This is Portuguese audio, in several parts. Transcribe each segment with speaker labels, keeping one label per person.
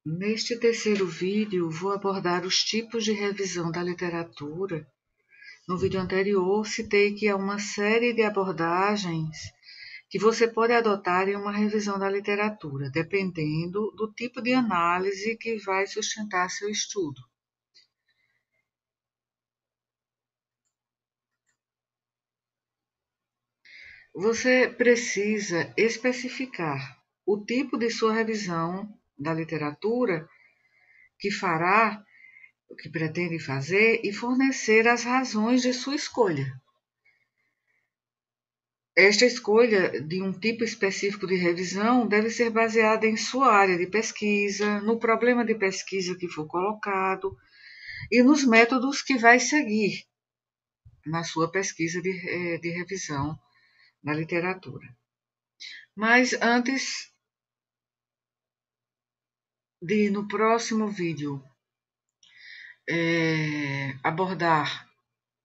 Speaker 1: Neste terceiro vídeo, vou abordar os tipos de revisão da literatura. No vídeo anterior, citei que há uma série de abordagens que você pode adotar em uma revisão da literatura, dependendo do tipo de análise que vai sustentar seu estudo. Você precisa especificar o tipo de sua revisão da literatura que fará, o que pretende fazer e fornecer as razões de sua escolha. Esta escolha de um tipo específico de revisão deve ser baseada em sua área de pesquisa, no problema de pesquisa que for colocado e nos métodos que vai seguir na sua pesquisa de revisão na literatura. Mas antes de, no próximo vídeo, abordar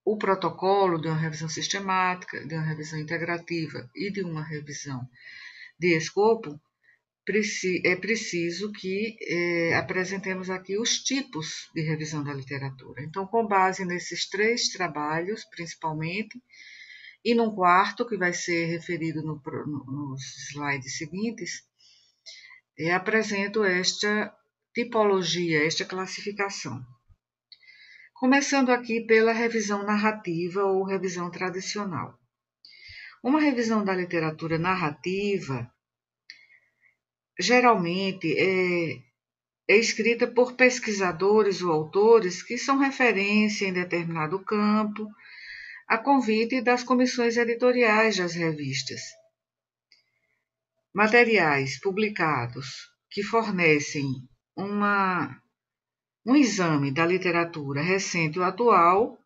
Speaker 1: o protocolo de uma revisão sistemática, de uma revisão integrativa e de uma revisão de escopo, é preciso que apresentemos aqui os tipos de revisão da literatura. Então, com base nesses três trabalhos, principalmente, e num quarto, que vai ser referido nos slides seguintes, apresento esta tipologia, esta classificação. Começando aqui pela revisão narrativa ou revisão tradicional. Uma revisão da literatura narrativa geralmente é escrita por pesquisadores ou autores que são referência em determinado campo, a convite das comissões editoriais das revistas. Materiais publicados que fornecem um exame da literatura recente ou atual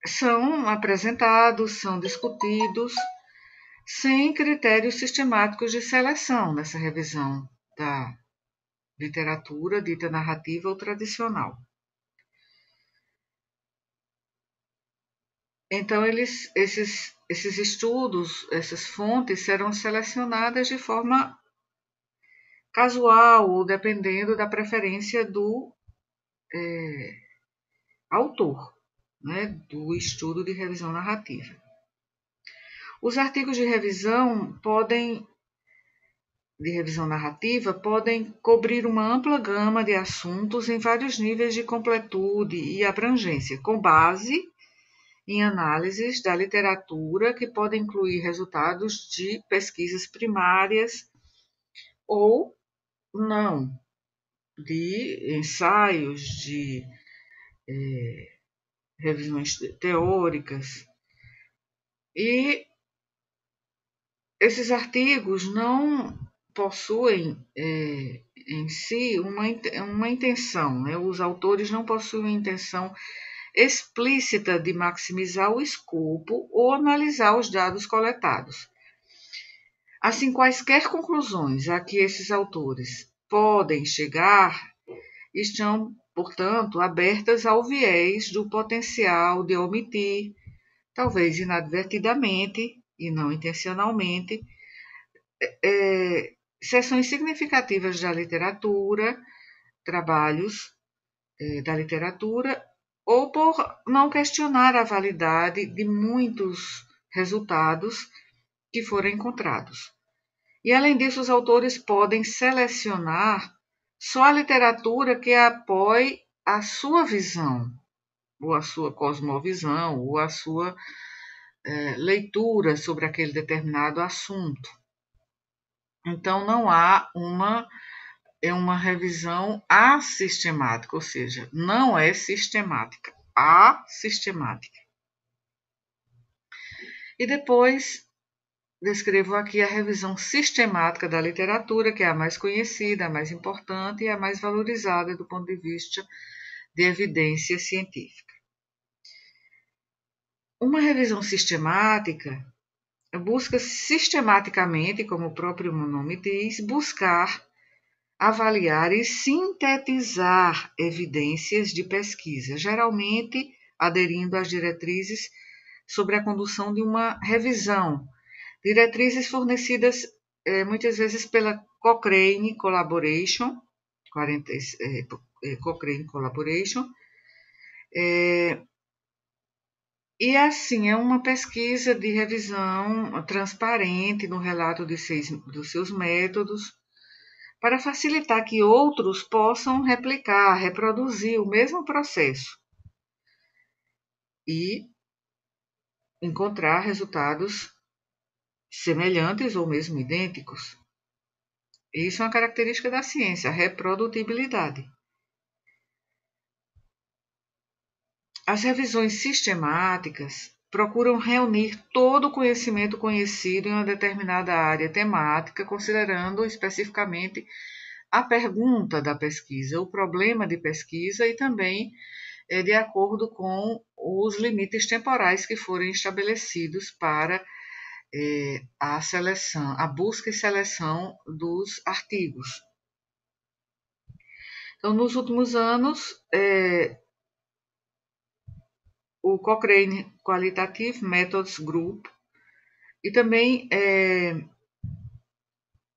Speaker 1: são apresentados, são discutidos, sem critérios sistemáticos de seleção nessa revisão da literatura dita narrativa ou tradicional. Então, esses estudos, essas fontes serão selecionadas de forma casual ou dependendo da preferência do autor, né, do estudo de revisão narrativa. Os artigos de revisão narrativa podem cobrir uma ampla gama de assuntos em vários níveis de completude e abrangência, com base em análises da literatura que podem incluir resultados de pesquisas primárias ou não, de ensaios, de revisões teóricas. E esses artigos não possuem em si uma intenção, né? Os autores não possuem intenção explícita de maximizar o escopo ou analisar os dados coletados. Assim, quaisquer conclusões a que esses autores podem chegar estão, portanto, abertas ao viés do potencial de omitir, talvez inadvertidamente e não intencionalmente, seções significativas da literatura, trabalhos da literatura, ou por não questionar a validade de muitos resultados que foram encontrados. E, além disso, os autores podem selecionar só a literatura que apoie a sua visão, ou a sua cosmovisão, ou a sua leitura sobre aquele determinado assunto. Então, não há uma revisão assistemática, ou seja, não é sistemática, assistemática. E depois descrevo aqui a revisão sistemática da literatura, que é a mais conhecida, a mais importante e a mais valorizada do ponto de vista de evidência científica. Uma revisão sistemática busca sistematicamente, como o próprio nome diz, buscar, avaliar e sintetizar evidências de pesquisa, geralmente aderindo às diretrizes sobre a condução de uma revisão, diretrizes fornecidas muitas vezes pela Cochrane Collaboration, Cochrane Collaboration, e assim, é uma pesquisa de revisão transparente no relato dos seus métodos, para facilitar que outros possam replicar, reproduzir o mesmo processo e encontrar resultados semelhantes ou mesmo idênticos. Isso é uma característica da ciência, a reprodutibilidade. As revisões sistemáticas procuram reunir todo o conhecimento conhecido em uma determinada área temática, considerando especificamente a pergunta da pesquisa, o problema de pesquisa e também de acordo com os limites temporais que forem estabelecidos para a seleção, a busca e seleção dos artigos. Então, nos últimos anos, o Cochrane Qualitative Methods Group e também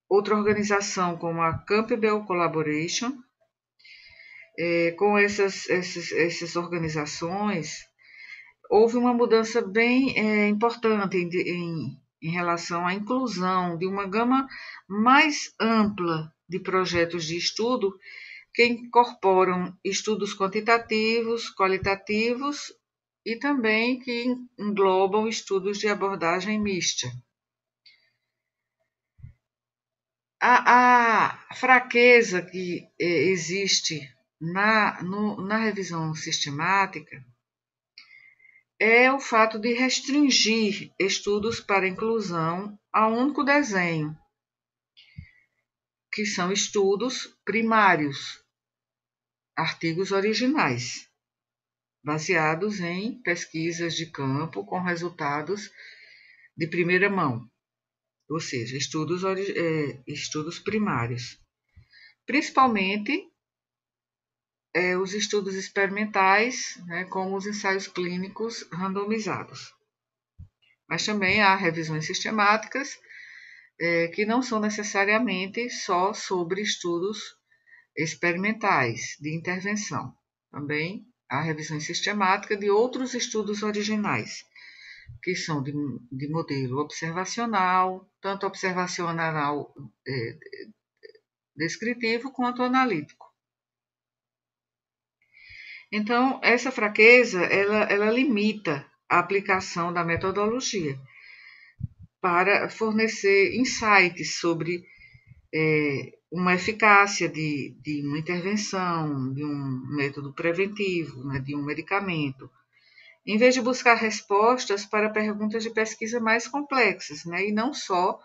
Speaker 1: outra organização como a Campbell Collaboration, com essas organizações, houve uma mudança bem importante em relação à inclusão de uma gama mais ampla de projetos de estudo que incorporam estudos quantitativos, qualitativos e também que englobam estudos de abordagem mista. A fraqueza que existe na revisão sistemática é o fato de restringir estudos para inclusão a um único desenho, que são estudos primários, artigos originais, baseados em pesquisas de campo com resultados de primeira mão, ou seja, estudos primários, principalmente os estudos experimentais, como os ensaios clínicos randomizados. Mas também há revisões sistemáticas que não são necessariamente só sobre estudos experimentais de intervenção. Também há revisões sistemáticas de outros estudos originais, que são de modelo observacional, tanto observacional descritivo quanto analítico. Então, essa fraqueza, ela limita a aplicação da metodologia para fornecer insights sobre uma eficácia de uma intervenção, de um método preventivo, de um medicamento, em vez de buscar respostas para perguntas de pesquisa mais complexas, e não só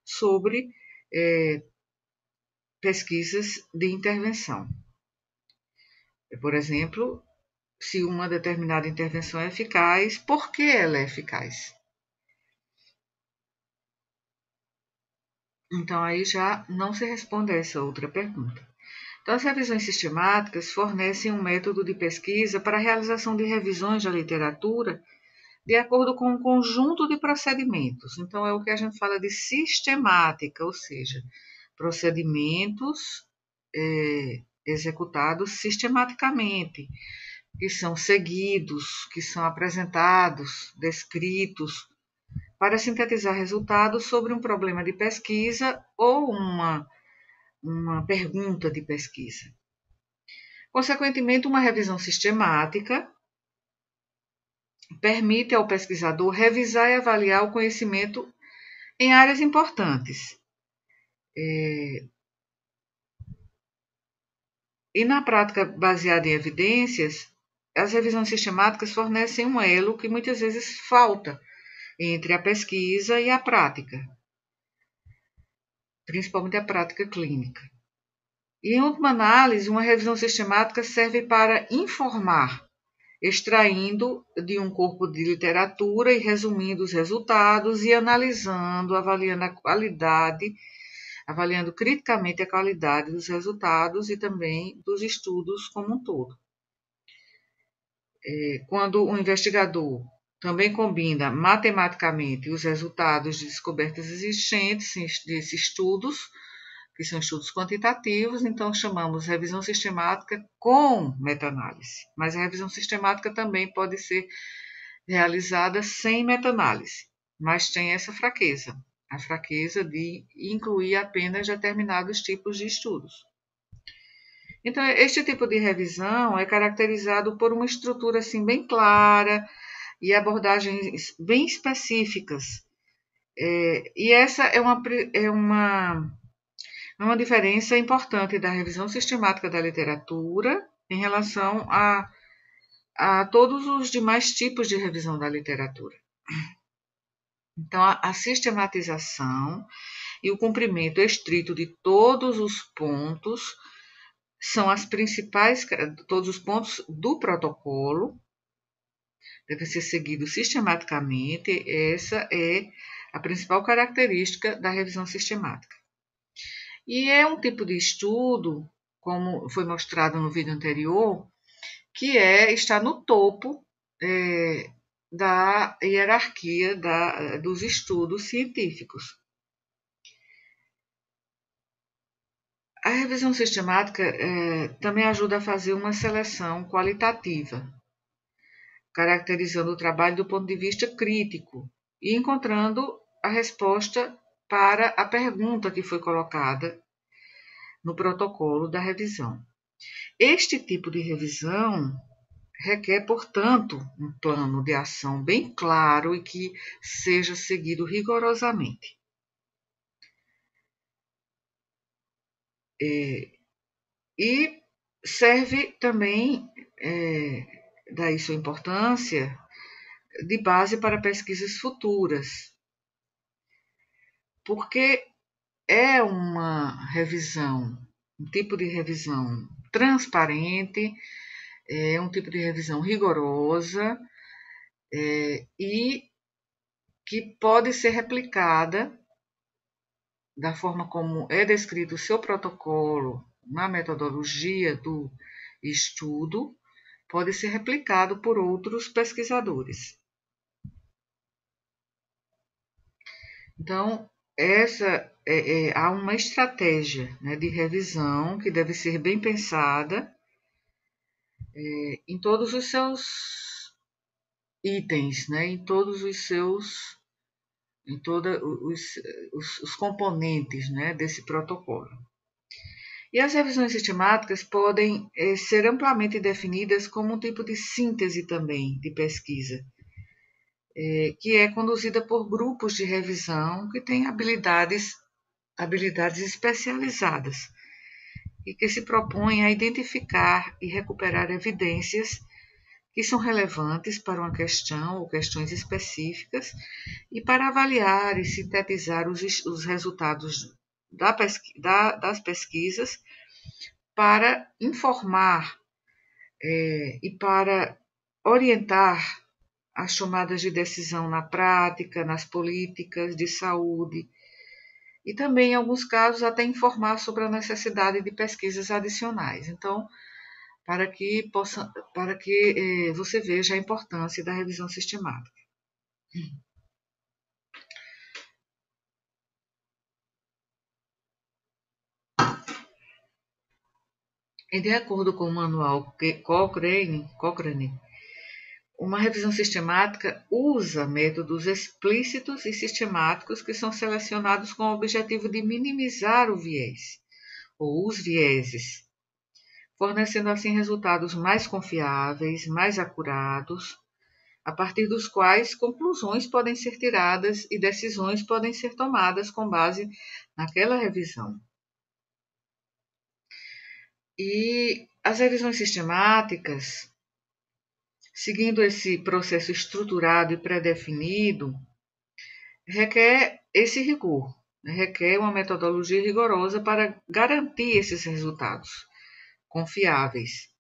Speaker 1: sobre pesquisas de intervenção. Por exemplo, se uma determinada intervenção é eficaz, por que ela é eficaz? Então, aí já não se responde a essa outra pergunta. Então, as revisões sistemáticas fornecem um método de pesquisa para a realização de revisões da literatura de acordo com um conjunto de procedimentos. Então, é o que a gente fala de sistemática, ou seja, procedimentos executados sistematicamente, que são seguidos, que são apresentados, descritos, para sintetizar resultados sobre um problema de pesquisa ou uma pergunta de pesquisa. Consequentemente, uma revisão sistemática permite ao pesquisador revisar e avaliar o conhecimento em áreas importantes. E na prática baseada em evidências, as revisões sistemáticas fornecem um elo que muitas vezes falta entre a pesquisa e a prática, principalmente a prática clínica. E, em última análise, uma revisão sistemática serve para informar, extraindo de um corpo de literatura e resumindo os resultados e analisando, avaliando criticamente a qualidade dos resultados e também dos estudos como um todo. Quando o investigador também combina matematicamente os resultados de descobertas existentes desses estudos, que são estudos quantitativos, então chamamos revisão sistemática com meta-análise. Mas a revisão sistemática também pode ser realizada sem meta-análise, mas tem essa fraqueza, a fraqueza de incluir apenas determinados tipos de estudos. Então, este tipo de revisão é caracterizado por uma estrutura assim bem clara e abordagens bem específicas. E essa é uma diferença importante da revisão sistemática da literatura em relação a todos os demais tipos de revisão da literatura. Então, a sistematização e o cumprimento estrito de todos os pontos são as principais, todos os pontos do protocolo, devem ser seguidos sistematicamente. Essa é a principal característica da revisão sistemática. E é um tipo de estudo, como foi mostrado no vídeo anterior, que está no topo da hierarquia dos estudos científicos. A revisão sistemática também ajuda a fazer uma seleção qualitativa, caracterizando o trabalho do ponto de vista crítico e encontrando a resposta para a pergunta que foi colocada no protocolo da revisão. Este tipo de revisão requer, portanto, um plano de ação bem claro e que seja seguido rigorosamente. E serve também, daí sua importância, de base para pesquisas futuras, porque é uma revisão, um tipo de revisão transparente, é um tipo de revisão rigorosa e que pode ser replicada da forma como é descrito o seu protocolo na metodologia do estudo, pode ser replicado por outros pesquisadores. Então, há uma estratégia, né, de revisão que deve ser bem pensada em todos os seus itens, né, em todos os componentes, né, desse protocolo. E as revisões sistemáticas podem ser amplamente definidas como um tipo de síntese também de pesquisa, que é conduzida por grupos de revisão que têm habilidades especializadas e que se propõem a identificar e recuperar evidências que são relevantes para uma questão ou questões específicas e para avaliar e sintetizar os resultados das pesquisas para informar e para orientar as tomadas de decisão na prática, nas políticas de saúde e também, em alguns casos, até informar sobre a necessidade de pesquisas adicionais. Então, para que você veja a importância da revisão sistemática. E de acordo com o manual Cochrane, uma revisão sistemática usa métodos explícitos e sistemáticos que são selecionados com o objetivo de minimizar o viés, ou os vieses, fornecendo assim resultados mais confiáveis, mais acurados, a partir dos quais conclusões podem ser tiradas e decisões podem ser tomadas com base naquela revisão. E as revisões sistemáticas, seguindo esse processo estruturado e pré-definido, requer esse rigor, requer uma metodologia rigorosa para garantir esses resultados confiáveis.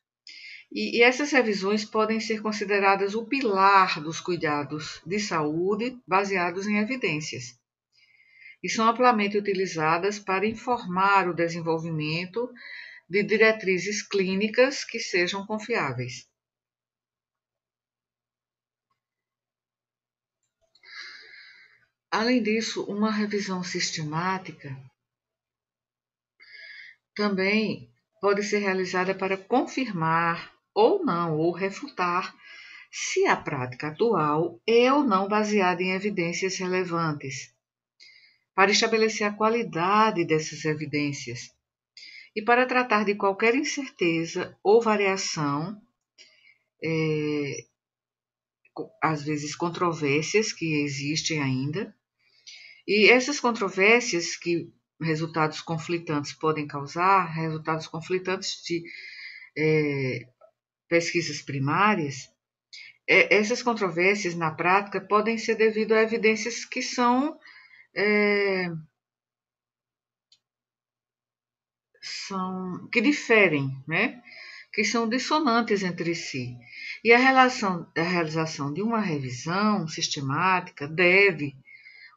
Speaker 1: E essas revisões podem ser consideradas o pilar dos cuidados de saúde baseados em evidências e são amplamente utilizadas para informar o desenvolvimento de diretrizes clínicas que sejam confiáveis. Além disso, uma revisão sistemática também pode ser realizada para confirmar ou não, ou refutar, se a prática atual é ou não baseada em evidências relevantes, para estabelecer a qualidade dessas evidências e para tratar de qualquer incerteza ou variação, às vezes controvérsias que existem ainda. E essas controvérsias que resultados conflitantes podem causar, resultados conflitantes de pesquisas primárias, essas controvérsias na prática podem ser devido a evidências que que diferem, né? Que são dissonantes entre si. E a realização de uma revisão sistemática deve,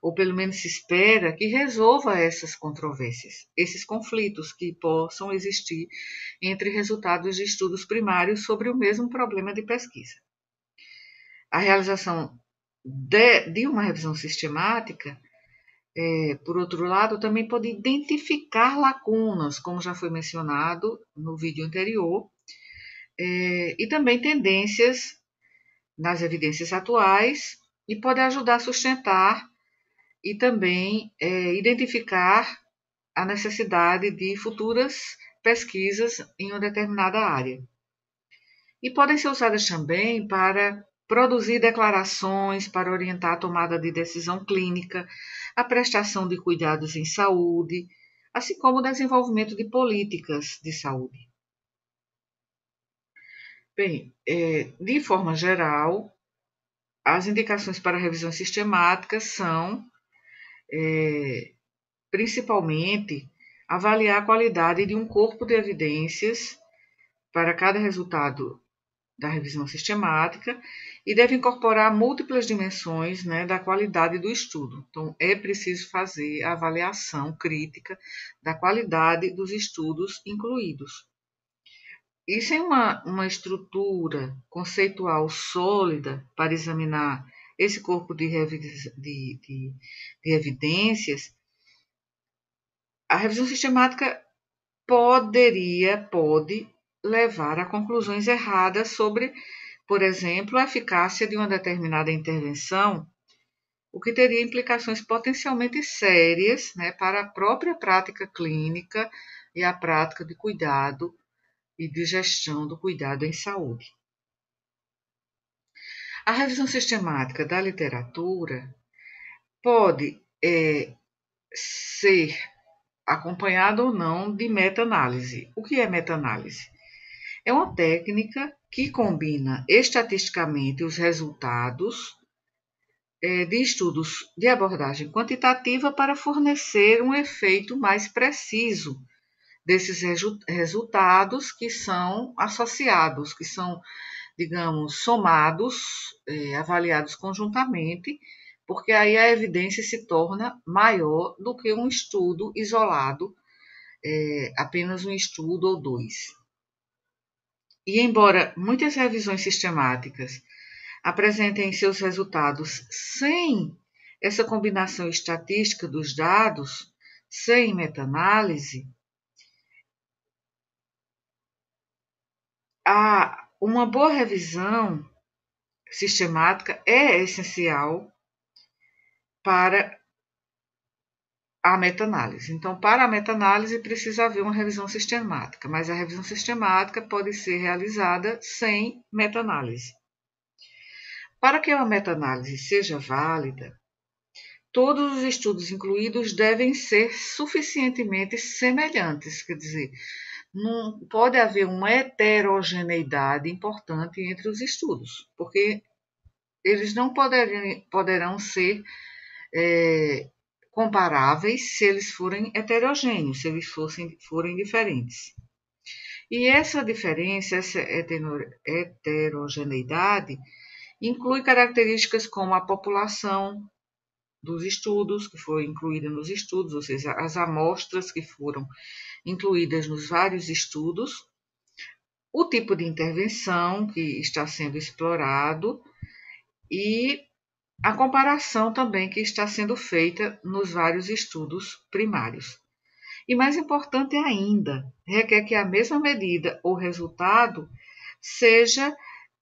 Speaker 1: ou pelo menos se espera, que resolva essas controvérsias, esses conflitos que possam existir entre resultados de estudos primários sobre o mesmo problema de pesquisa. A realização de uma revisão sistemática, por outro lado, também pode identificar lacunas, como já foi mencionado no vídeo anterior, e também tendências nas evidências atuais, e pode ajudar a sustentar e também identificar a necessidade de futuras pesquisas em uma determinada área. E podem ser usadas também para produzir declarações para orientar a tomada de decisão clínica, a prestação de cuidados em saúde, assim como o desenvolvimento de políticas de saúde. Bem, de forma geral, as indicações para revisões sistemáticas são, principalmente, avaliar a qualidade de um corpo de evidências para cada resultado da revisão sistemática e deve incorporar múltiplas dimensões, né, da qualidade do estudo. Então, é preciso fazer a avaliação crítica da qualidade dos estudos incluídos. E sem uma estrutura conceitual sólida para examinar esse corpo de evidências, a revisão sistemática pode levar a conclusões erradas sobre, por exemplo, a eficácia de uma determinada intervenção, o que teria implicações potencialmente sérias, né, para a própria prática clínica e a prática de cuidado e de gestão do cuidado em saúde. A revisão sistemática da literatura pode ser acompanhada ou não de meta-análise. O que é meta-análise? É uma técnica que combina estatisticamente os resultados de estudos de abordagem quantitativa para fornecer um efeito mais preciso desses resultados que são associados, que são, digamos, somados, avaliados conjuntamente, porque aí a evidência se torna maior do que um estudo isolado, apenas um estudo ou dois. E embora muitas revisões sistemáticas apresentem seus resultados sem essa combinação estatística dos dados, sem meta-análise, uma boa revisão sistemática é essencial para a meta-análise. Então, para a meta-análise precisa haver uma revisão sistemática, mas a revisão sistemática pode ser realizada sem meta-análise. Para que uma meta-análise seja válida, todos os estudos incluídos devem ser suficientemente semelhantes, quer dizer, não pode haver uma heterogeneidade importante entre os estudos, porque eles não poderão ser comparáveis se eles forem heterogêneos, se eles forem diferentes. E essa diferença, essa heterogeneidade, inclui características como a população dos estudos, que foi incluída nos estudos, ou seja, as amostras que foram incluídas nos vários estudos, o tipo de intervenção que está sendo explorado e a comparação também que está sendo feita nos vários estudos primários. E mais importante ainda, requer que a mesma medida ou resultado seja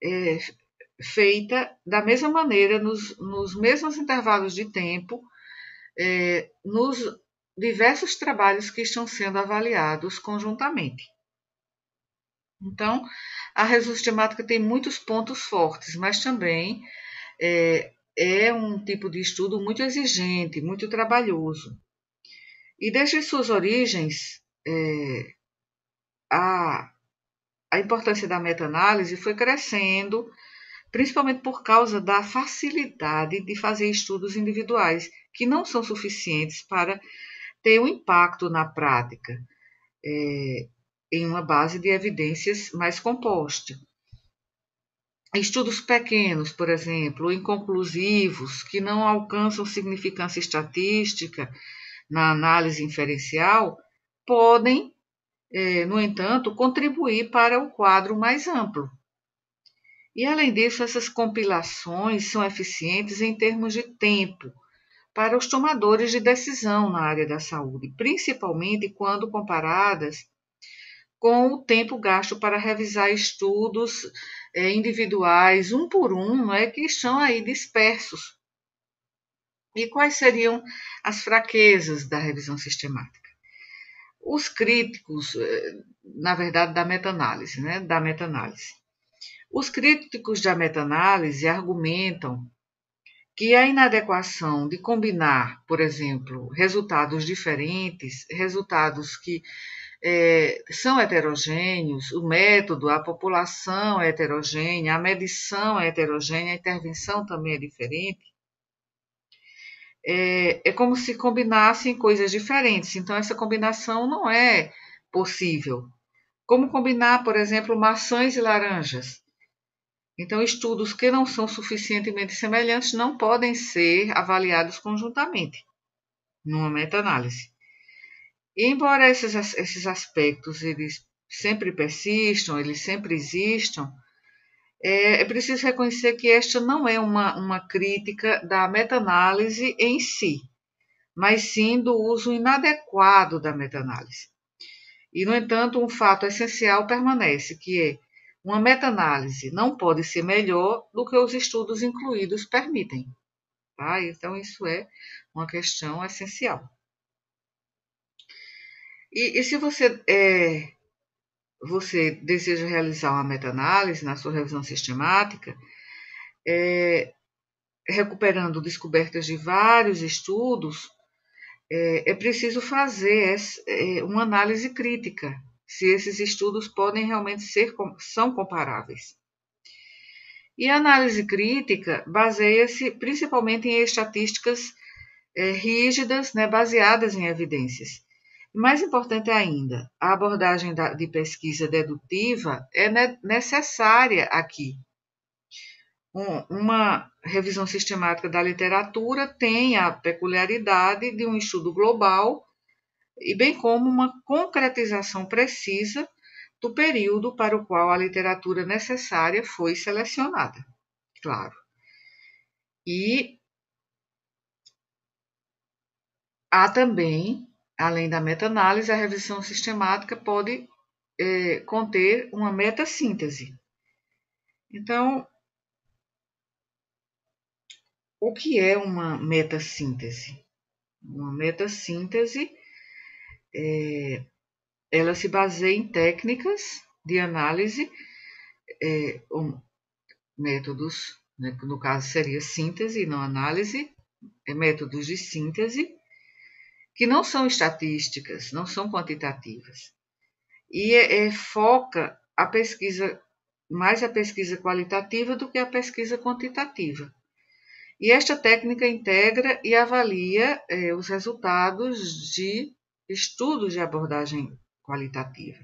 Speaker 1: é, feita da mesma maneira, nos mesmos intervalos de tempo, nos diversos trabalhos que estão sendo avaliados conjuntamente. Então, a revisão sistemática tem muitos pontos fortes, mas também é um tipo de estudo muito exigente, muito trabalhoso. E desde suas origens, a importância da meta-análise foi crescendo, principalmente por causa da facilidade de fazer estudos individuais, que não são suficientes para ter um impacto na prática, em uma base de evidências mais composta. Estudos pequenos, por exemplo, inconclusivos, que não alcançam significância estatística na análise inferencial, podem, no entanto, contribuir para o quadro mais amplo. E, além disso, essas compilações são eficientes em termos de tempo para os tomadores de decisão na área da saúde, principalmente quando comparadas com o tempo gasto para revisar estudos individuais, um por um, que estão aí dispersos. E quais seriam as fraquezas da revisão sistemática? Os críticos, na verdade, da meta-análise, Os críticos da meta-análise argumentam que a inadequação de combinar, por exemplo, resultados diferentes, resultados que são heterogêneos, o método, a população é heterogênea, a medição é heterogênea, a intervenção também é diferente. É como se combinassem coisas diferentes, então essa combinação não é possível. Como combinar, por exemplo, maçãs e laranjas? Então, estudos que não são suficientemente semelhantes não podem ser avaliados conjuntamente, numa meta-análise. E, embora esses aspectos eles sempre persistam, eles sempre existam, é preciso reconhecer que esta não é uma crítica da meta-análise em si, mas sim do uso inadequado da meta-análise. E, no entanto, um fato essencial permanece, que é uma meta-análise não pode ser melhor do que os estudos incluídos permitem. Tá? Então, isso é uma questão essencial. E se você deseja realizar uma meta-análise na sua revisão sistemática, recuperando descobertas de vários estudos, é preciso fazer uma análise crítica, se esses estudos podem realmente são comparáveis. E a análise crítica baseia-se principalmente em estatísticas rígidas, baseadas em evidências. E mais importante ainda, a abordagem de pesquisa dedutiva é necessária aqui. Uma revisão sistemática da literatura tem a peculiaridade de um estudo global e bem como uma concretização precisa do período para o qual a literatura necessária foi selecionada, claro. E há também, além da meta-análise, a revisão sistemática pode conter uma meta-síntese. Então, o que é uma meta-síntese? Uma meta-síntese, ela se baseia em técnicas de análise, métodos, no caso seria síntese, não análise, métodos de síntese, que não são estatísticas, não são quantitativas. E foca mais a pesquisa qualitativa do que a pesquisa quantitativa. E esta técnica integra e avalia os resultados de estudos de abordagem qualitativa.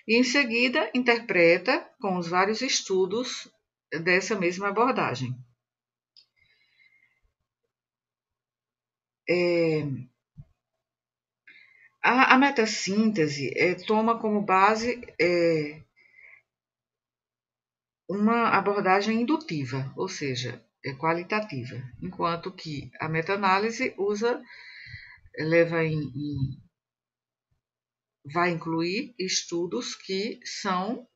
Speaker 1: E, em seguida, interpreta com os vários estudos dessa mesma abordagem. A metassíntese toma como base uma abordagem indutiva, ou seja, qualitativa, enquanto que a meta-análise leva em vai incluir estudos que são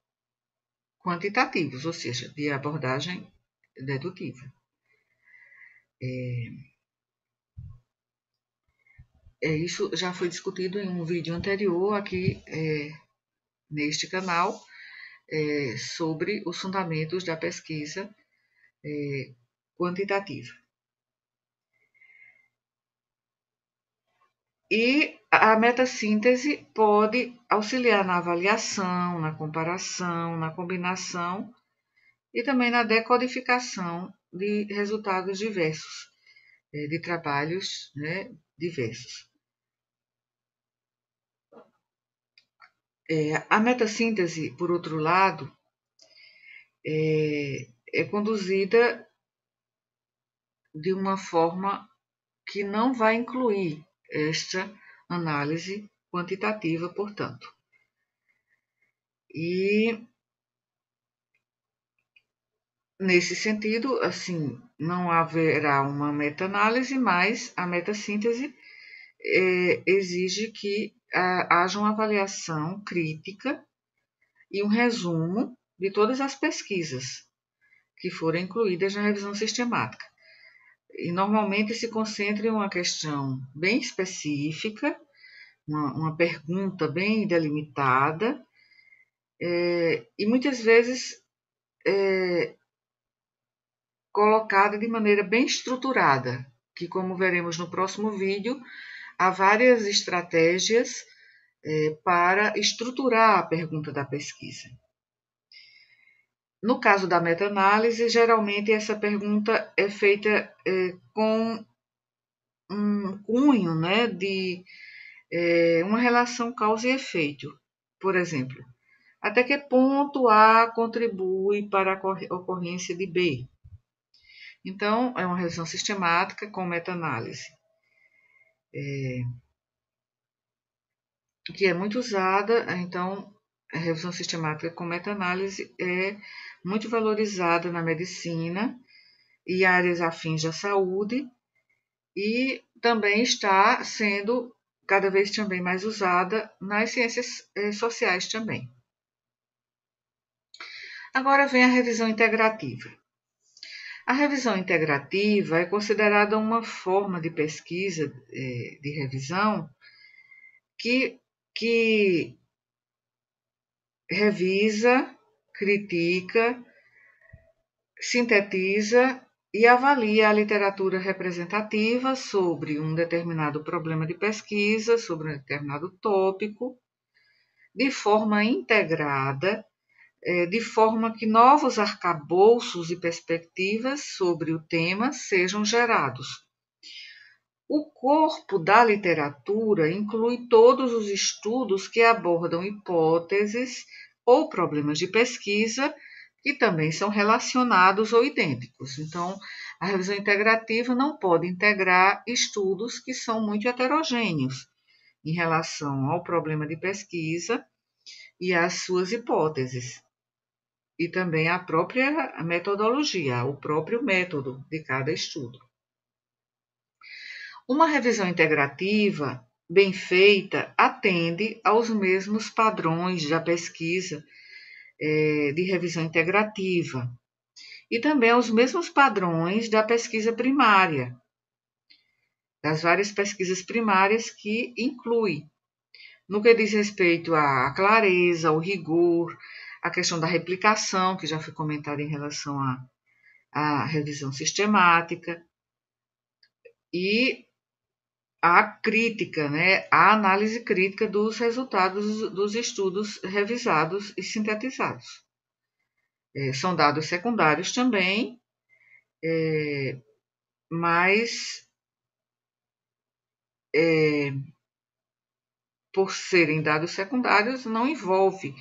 Speaker 1: quantitativos, ou seja, de abordagem dedutiva. Isso já foi discutido em um vídeo anterior aqui neste canal, sobre os fundamentos da pesquisa quantitativa. E a metassíntese pode auxiliar na avaliação, na comparação, na combinação e também na decodificação de resultados diversos, de trabalhos, né, diversos. A metassíntese, por outro lado, é conduzida de uma forma que não vai incluir esta análise quantitativa, portanto. E, nesse sentido, assim, não haverá uma meta-análise, mas a metassíntese exige que haja uma avaliação crítica e um resumo de todas as pesquisas que foram incluídas na revisão sistemática. E normalmente se concentra em uma questão bem específica, uma pergunta bem delimitada, e muitas vezes colocada de maneira bem estruturada, que, como veremos no próximo vídeo, há várias estratégias para estruturar a pergunta da pesquisa. No caso da meta-análise, geralmente essa pergunta é feita com um cunho, né, de uma relação causa e efeito. Por exemplo, até que ponto A contribui para a ocorrência de B? Então, é uma revisão sistemática com meta-análise, que é muito usada. Então, a revisão sistemática com meta-análise é muito valorizada na medicina e áreas afins da saúde, e também está sendo cada vez também mais usada nas ciências sociais também. Agora vem a revisão integrativa. A revisão integrativa é considerada uma forma de pesquisa de revisão que revisa, critica, sintetiza e avalia a literatura representativa sobre um determinado problema de pesquisa, sobre um determinado tópico, de forma integrada, de forma que novos arcabouços e perspectivas sobre o tema sejam gerados. O corpo da literatura inclui todos os estudos que abordam hipóteses ou problemas de pesquisa que também são relacionados ou idênticos. Então, a revisão integrativa não pode integrar estudos que são muito heterogêneos em relação ao problema de pesquisa e às suas hipóteses, e também a própria metodologia, o próprio método de cada estudo. Uma revisão integrativa bem feita atende aos mesmos padrões da pesquisa de revisão integrativa e também aos mesmos padrões da pesquisa primária, das várias pesquisas primárias que inclui, no que diz respeito à clareza, ao rigor, a questão da replicação, que já foi comentada em relação à revisão sistemática, e a crítica, né, a análise crítica dos resultados dos estudos revisados e sintetizados. São dados secundários também, mas por serem dados secundários, não envolve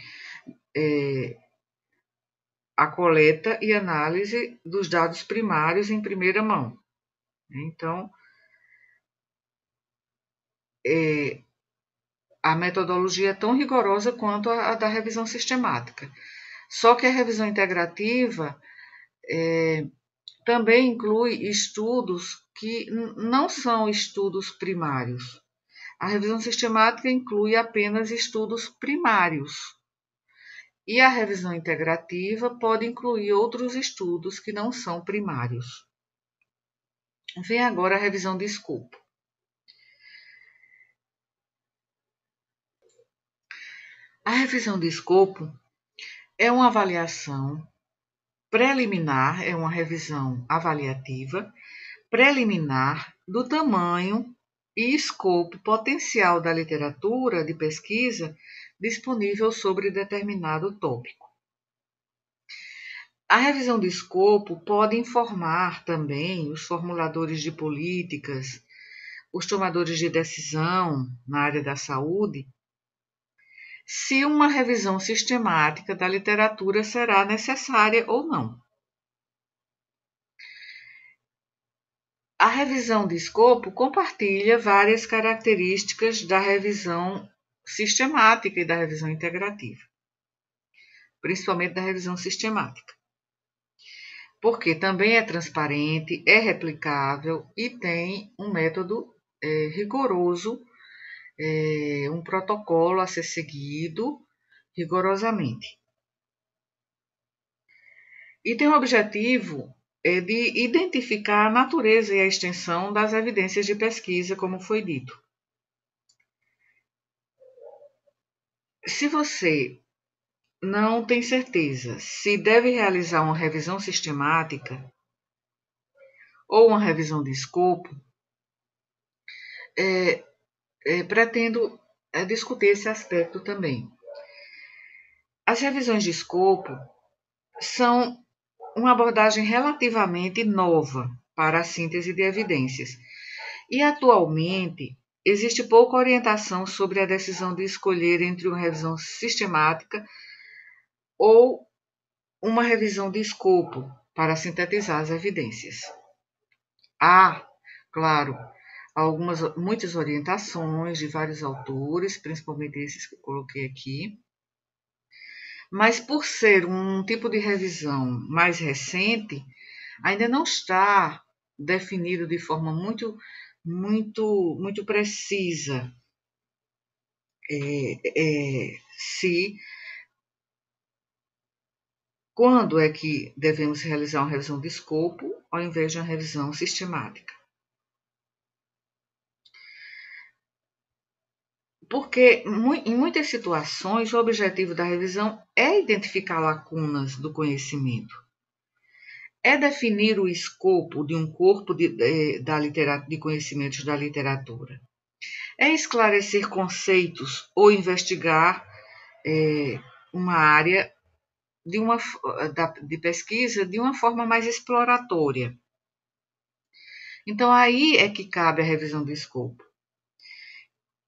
Speaker 1: a coleta e análise dos dados primários em primeira mão. Então, a metodologia é tão rigorosa quanto a da revisão sistemática. Só que a revisão integrativa também inclui estudos que não são estudos primários. A revisão sistemática inclui apenas estudos primários, e a revisão integrativa pode incluir outros estudos que não são primários. Vem agora a revisão de escopo. A revisão de escopo é uma avaliação preliminar, é uma revisão avaliativa preliminar do tamanho e escopo potencial da literatura de pesquisa disponível sobre determinado tópico. A revisão de escopo pode informar também os formuladores de políticas, os tomadores de decisão na área da saúde, se uma revisão sistemática da literatura será necessária ou não. A revisão de escopo compartilha várias características da revisão sistemática e da revisão integrativa, principalmente da revisão sistemática, porque também é transparente, é replicável e tem um método rigoroso, um protocolo a ser seguido rigorosamente. E tem o objetivo de identificar a natureza e a extensão das evidências de pesquisa, como foi dito. Se você não tem certeza se deve realizar uma revisão sistemática ou uma revisão de escopo, pretendo discutir esse aspecto também. As revisões de escopo são uma abordagem relativamente nova para a síntese de evidências. E, atualmente, existe pouca orientação sobre a decisão de escolher entre uma revisão sistemática ou uma revisão de escopo para sintetizar as evidências. Há, claro, muitas orientações de vários autores, principalmente esses que eu coloquei aqui, mas por ser um tipo de revisão mais recente, ainda não está definido de forma muito precisa se quando é que devemos realizar uma revisão de escopo ao invés de uma revisão sistemática. Porque, em muitas situações, o objetivo da revisão é identificar lacunas do conhecimento, é definir o escopo de um corpo de conhecimentos da literatura, é esclarecer conceitos ou investigar uma área de pesquisa de uma forma mais exploratória. Então, aí é que cabe a revisão de escopo.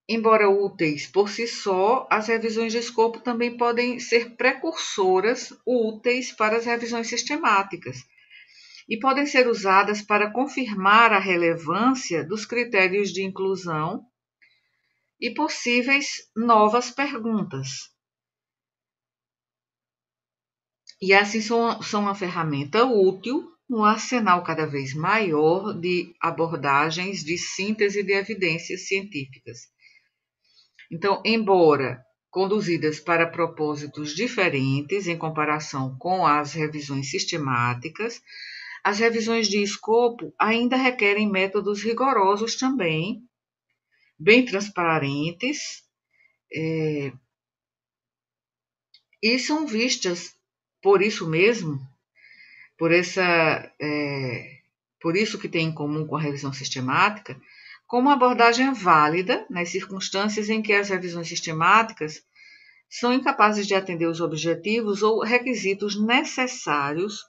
Speaker 1: Embora úteis por si só, as revisões de escopo também podem ser precursoras úteis para as revisões sistemáticas e podem ser usadas para confirmar a relevância dos critérios de inclusão e possíveis novas perguntas. E assim são uma ferramenta útil no arsenal cada vez maior de abordagens de síntese de evidências científicas. Então, embora conduzidas para propósitos diferentes em comparação com as revisões sistemáticas, as revisões de escopo ainda requerem métodos rigorosos também, bem transparentes, e são vistas, por isso mesmo, por isso que tem em comum com a revisão sistemática, como abordagem válida nas circunstâncias em que as revisões sistemáticas são incapazes de atender os objetivos ou requisitos necessários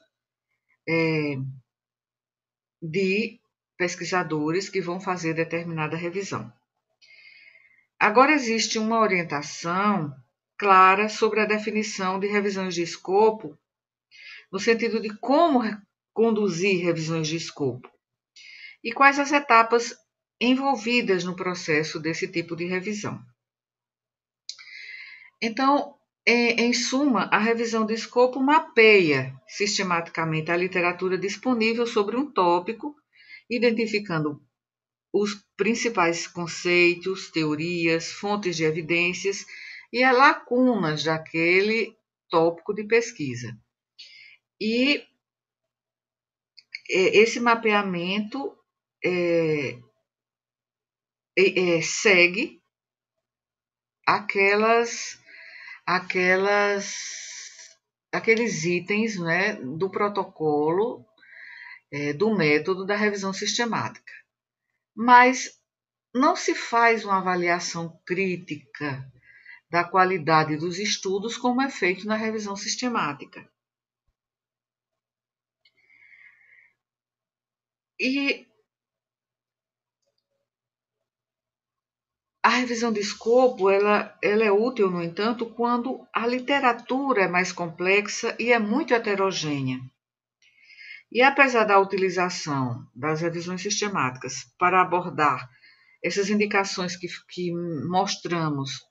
Speaker 1: de pesquisadores que vão fazer determinada revisão. Agora existe uma orientação clara sobre a definição de revisões de escopo, no sentido de como conduzir revisões de escopo e quais as etapas envolvidas no processo desse tipo de revisão. Então, em suma, a revisão de escopo mapeia sistematicamente a literatura disponível sobre um tópico, identificando os principais conceitos, teorias, fontes de evidências e as lacunas daquele tópico de pesquisa. E esse mapeamento segue aqueles itens, né, do protocolo, do método da revisão sistemática. Mas não se faz uma avaliação crítica da qualidade dos estudos como é feito na revisão sistemática. E a revisão de escopo, ela é útil, no entanto, quando a literatura é mais complexa e é muito heterogênea. E apesar da utilização das revisões sistemáticas para abordar essas indicações que mostramos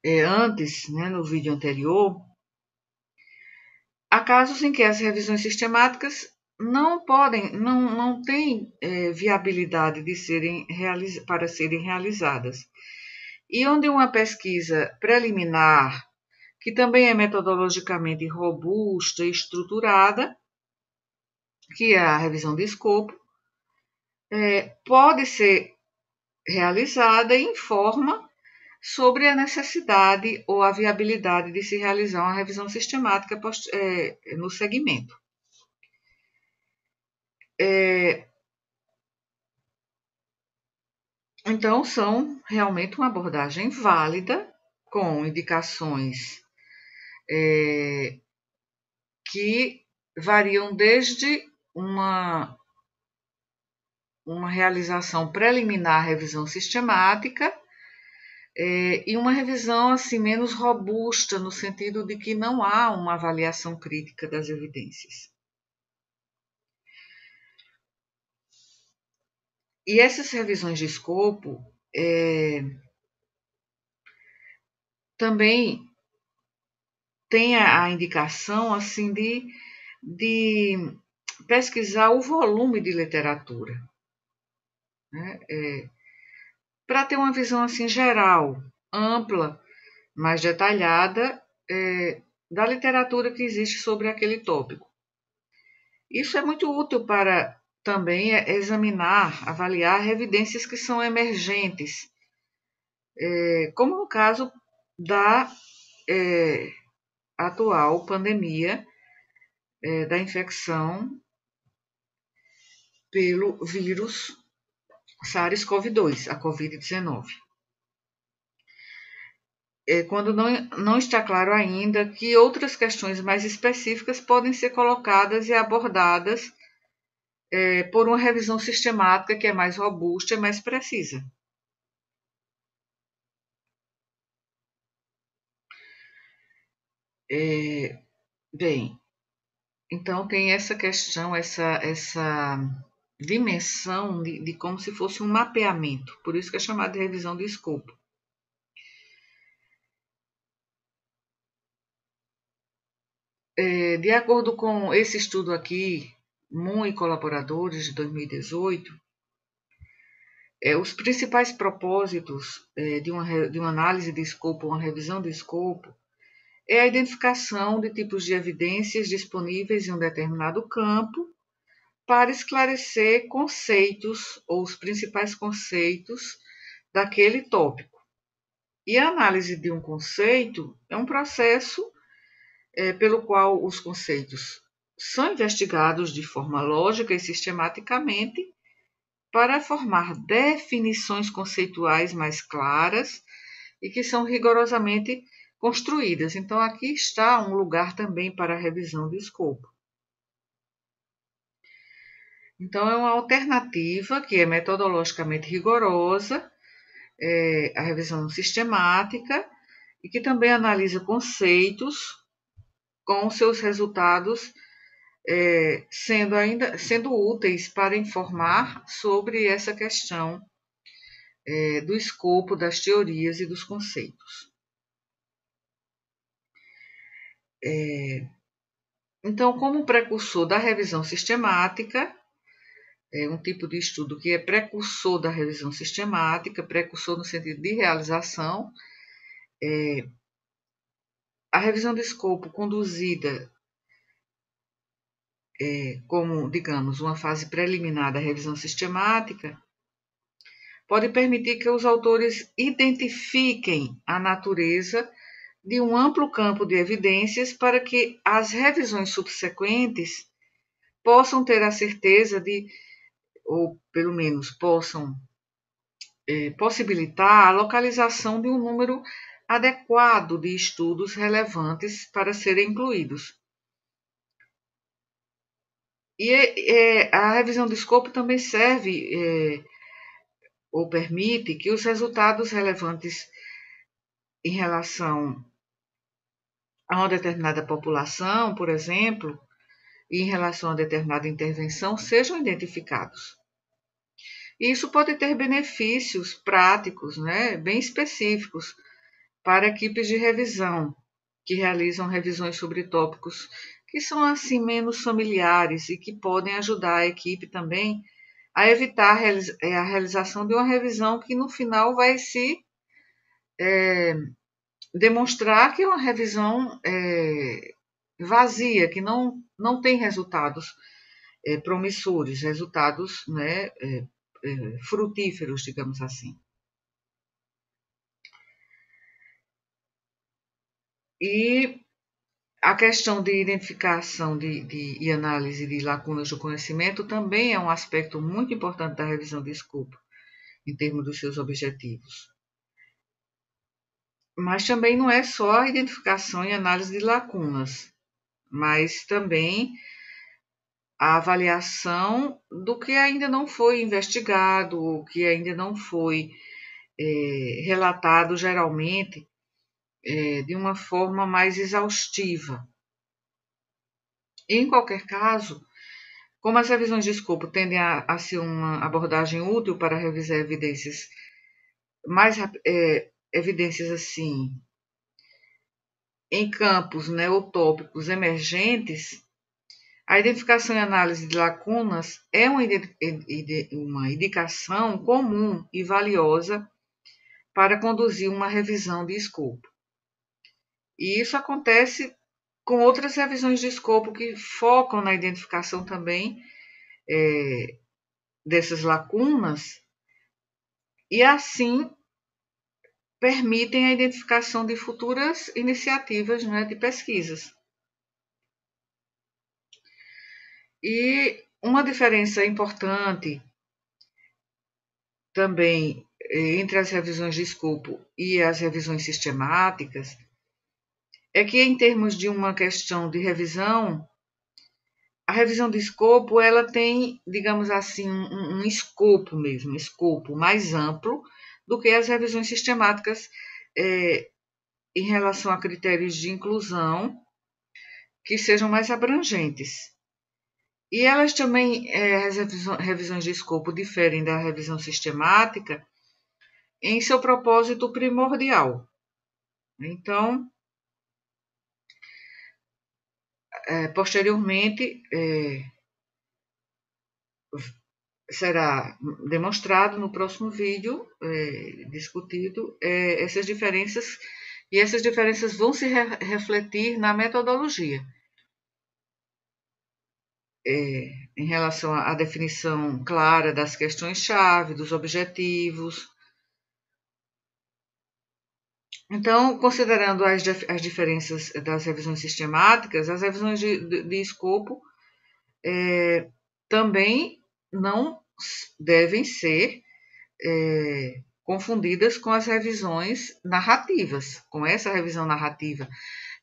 Speaker 1: antes, né, no vídeo anterior, há casos em que as revisões sistemáticas não têm viabilidade para serem realizadas. E onde uma pesquisa preliminar, que também é metodologicamente robusta e estruturada, que é a revisão de escopo, pode ser realizada e informa sobre a necessidade ou a viabilidade de se realizar uma revisão sistemática no segmento. Então, são realmente uma abordagem válida, com indicações que variam desde uma realização preliminar, revisão sistemática, e uma revisão assim menos robusta, no sentido de que não há uma avaliação crítica das evidências. E essas revisões de escopo também têm a indicação assim de pesquisar o volume de literatura, né? Para ter uma visão assim geral, ampla, mais detalhada da literatura que existe sobre aquele tópico. Isso é muito útil para também examinar, avaliar evidências que são emergentes, como no caso da atual pandemia da infecção pelo vírus SARS-CoV-2, a Covid-19. Quando não está claro ainda que outras questões mais específicas podem ser colocadas e abordadas por uma revisão sistemática que é mais robusta e mais precisa. Bem, então tem essa questão, essa dimensão de como se fosse um mapeamento, por isso que é chamado de revisão de escopo. De acordo com esse estudo aqui, Moon e colaboradores, de 2018, os principais propósitos de uma análise de escopo, uma revisão de escopo, é a identificação de tipos de evidências disponíveis em um determinado campo para esclarecer conceitos ou os principais conceitos daquele tópico. E a análise de um conceito é um processo pelo qual os conceitos são investigados de forma lógica e sistematicamente para formar definições conceituais mais claras e que são rigorosamente construídas. Então, aqui está um lugar também para a revisão de escopo. Então, é uma alternativa que é metodologicamente rigorosa, a revisão sistemática, e que também analisa conceitos com seus resultados sendo úteis para informar sobre essa questão do escopo das teorias e dos conceitos. Então, como precursor da revisão sistemática, é um tipo de estudo que é precursor da revisão sistemática, precursor no sentido de realização. A revisão de escopo conduzida como, digamos, uma fase preliminar da revisão sistemática, pode permitir que os autores identifiquem a natureza de um amplo campo de evidências para que as revisões subsequentes possam ter a certeza de, ou pelo menos possam possibilitar a localização de um número adequado de estudos relevantes para serem incluídos. E a revisão do escopo também serve ou permite que os resultados relevantes em relação a uma determinada população, por exemplo, e em relação a determinada intervenção, sejam identificados. E isso pode ter benefícios práticos, né, bem específicos, para equipes de revisão, que realizam revisões sobre tópicos que são assim menos familiares e que podem ajudar a equipe também a evitar a realização de uma revisão que no final vai se demonstrar que é uma revisão vazia, que não tem resultados promissores, resultados, né, frutíferos, digamos assim. E a questão de identificação e análise de lacunas do conhecimento também é um aspecto muito importante da revisão de escopo, em termos dos seus objetivos. Mas também não é só a identificação e análise de lacunas, mas também a avaliação do que ainda não foi investigado, o que ainda não foi relatado geralmente de uma forma mais exaustiva. Em qualquer caso, como as revisões de escopo tendem a ser uma abordagem útil para revisar evidências evidências assim em campos, né, ou tópicos emergentes, a identificação e análise de lacunas é uma indicação comum e valiosa para conduzir uma revisão de escopo. E isso acontece com outras revisões de escopo que focam na identificação também dessas lacunas e assim permitem a identificação de futuras iniciativas, né, de pesquisas. E uma diferença importante também entre as revisões de escopo e as revisões sistemáticas é que, em termos de uma questão de revisão, a revisão de escopo ela tem, digamos assim, um escopo mesmo, escopo mais amplo do que as revisões sistemáticas em relação a critérios de inclusão que sejam mais abrangentes. E elas também, as revisões de escopo diferem da revisão sistemática em seu propósito primordial. Então, posteriormente, será demonstrado no próximo vídeo, discutido, essas diferenças, e essas diferenças vão se refletir na metodologia. Em relação à definição clara das questões-chave, dos objetivos. Então, considerando as diferenças das revisões sistemáticas, as revisões de escopo também não devem ser confundidas com as revisões narrativas, com essa revisão narrativa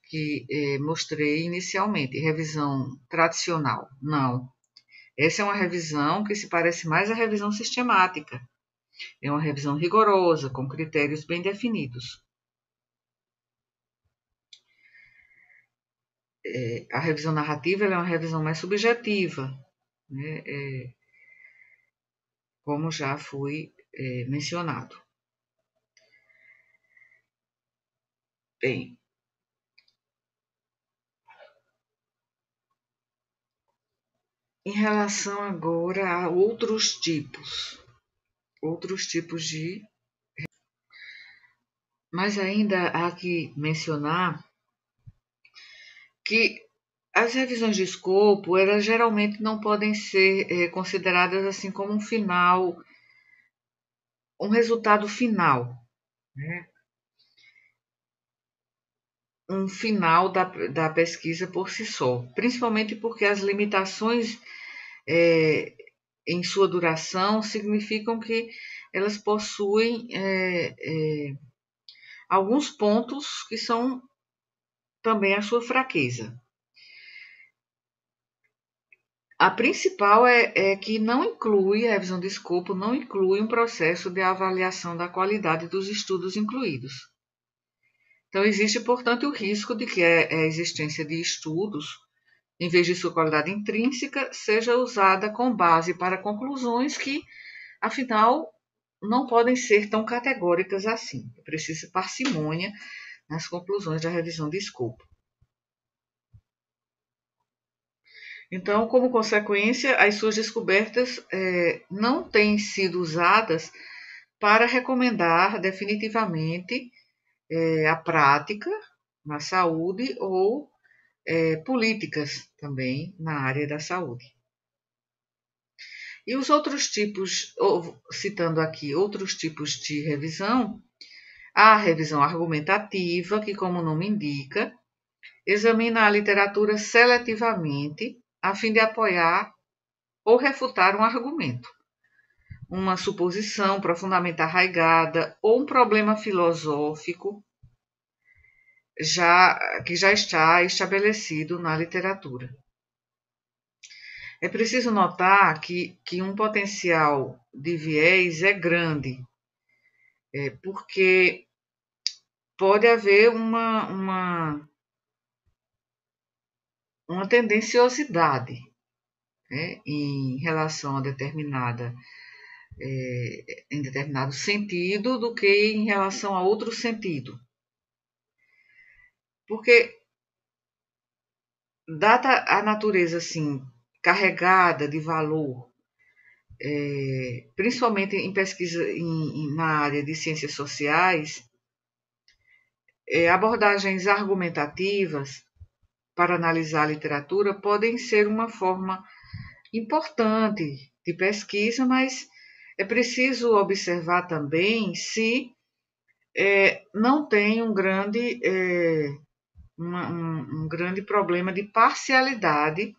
Speaker 1: que mostrei inicialmente, revisão tradicional. Não. Essa é uma revisão que se parece mais à revisão sistemática. É uma revisão rigorosa, com critérios bem definidos. A revisão narrativa é uma revisão mais subjetiva, né? Como já foi mencionado. Bem, em relação agora a outros tipos de. Mas ainda há que mencionar que as revisões de escopo, elas geralmente não podem ser consideradas assim como um final, um resultado final, né? Um final da pesquisa por si só, principalmente porque as limitações em sua duração significam que elas possuem alguns pontos que são também a sua fraqueza. A principal é que não inclui, a revisão de escopo não inclui um processo de avaliação da qualidade dos estudos incluídos. Então, existe, portanto, o risco de que a existência de estudos, em vez de sua qualidade intrínseca, seja usada com base para conclusões que, afinal, não podem ser tão categóricas assim. É preciso parcimônia nas conclusões da revisão de escopo. Então, como consequência, as suas descobertas não têm sido usadas para recomendar definitivamente a prática na saúde ou políticas também na área da saúde. E os outros tipos, citando aqui outros tipos de revisão, há a revisão argumentativa, que, como o nome indica, examina a literatura seletivamente a fim de apoiar ou refutar um argumento, uma suposição profundamente arraigada ou um problema filosófico que já está estabelecido na literatura. É preciso notar que um potencial de viés é grande, porque pode haver uma tendenciosidade, né, em relação a em determinado sentido do que em relação a outro sentido. Porque, dada a natureza assim, carregada de valor, principalmente em pesquisa na área de ciências sociais, abordagens argumentativas para analisar a literatura podem ser uma forma importante de pesquisa, mas é preciso observar também se não tem um grande problema de parcialidade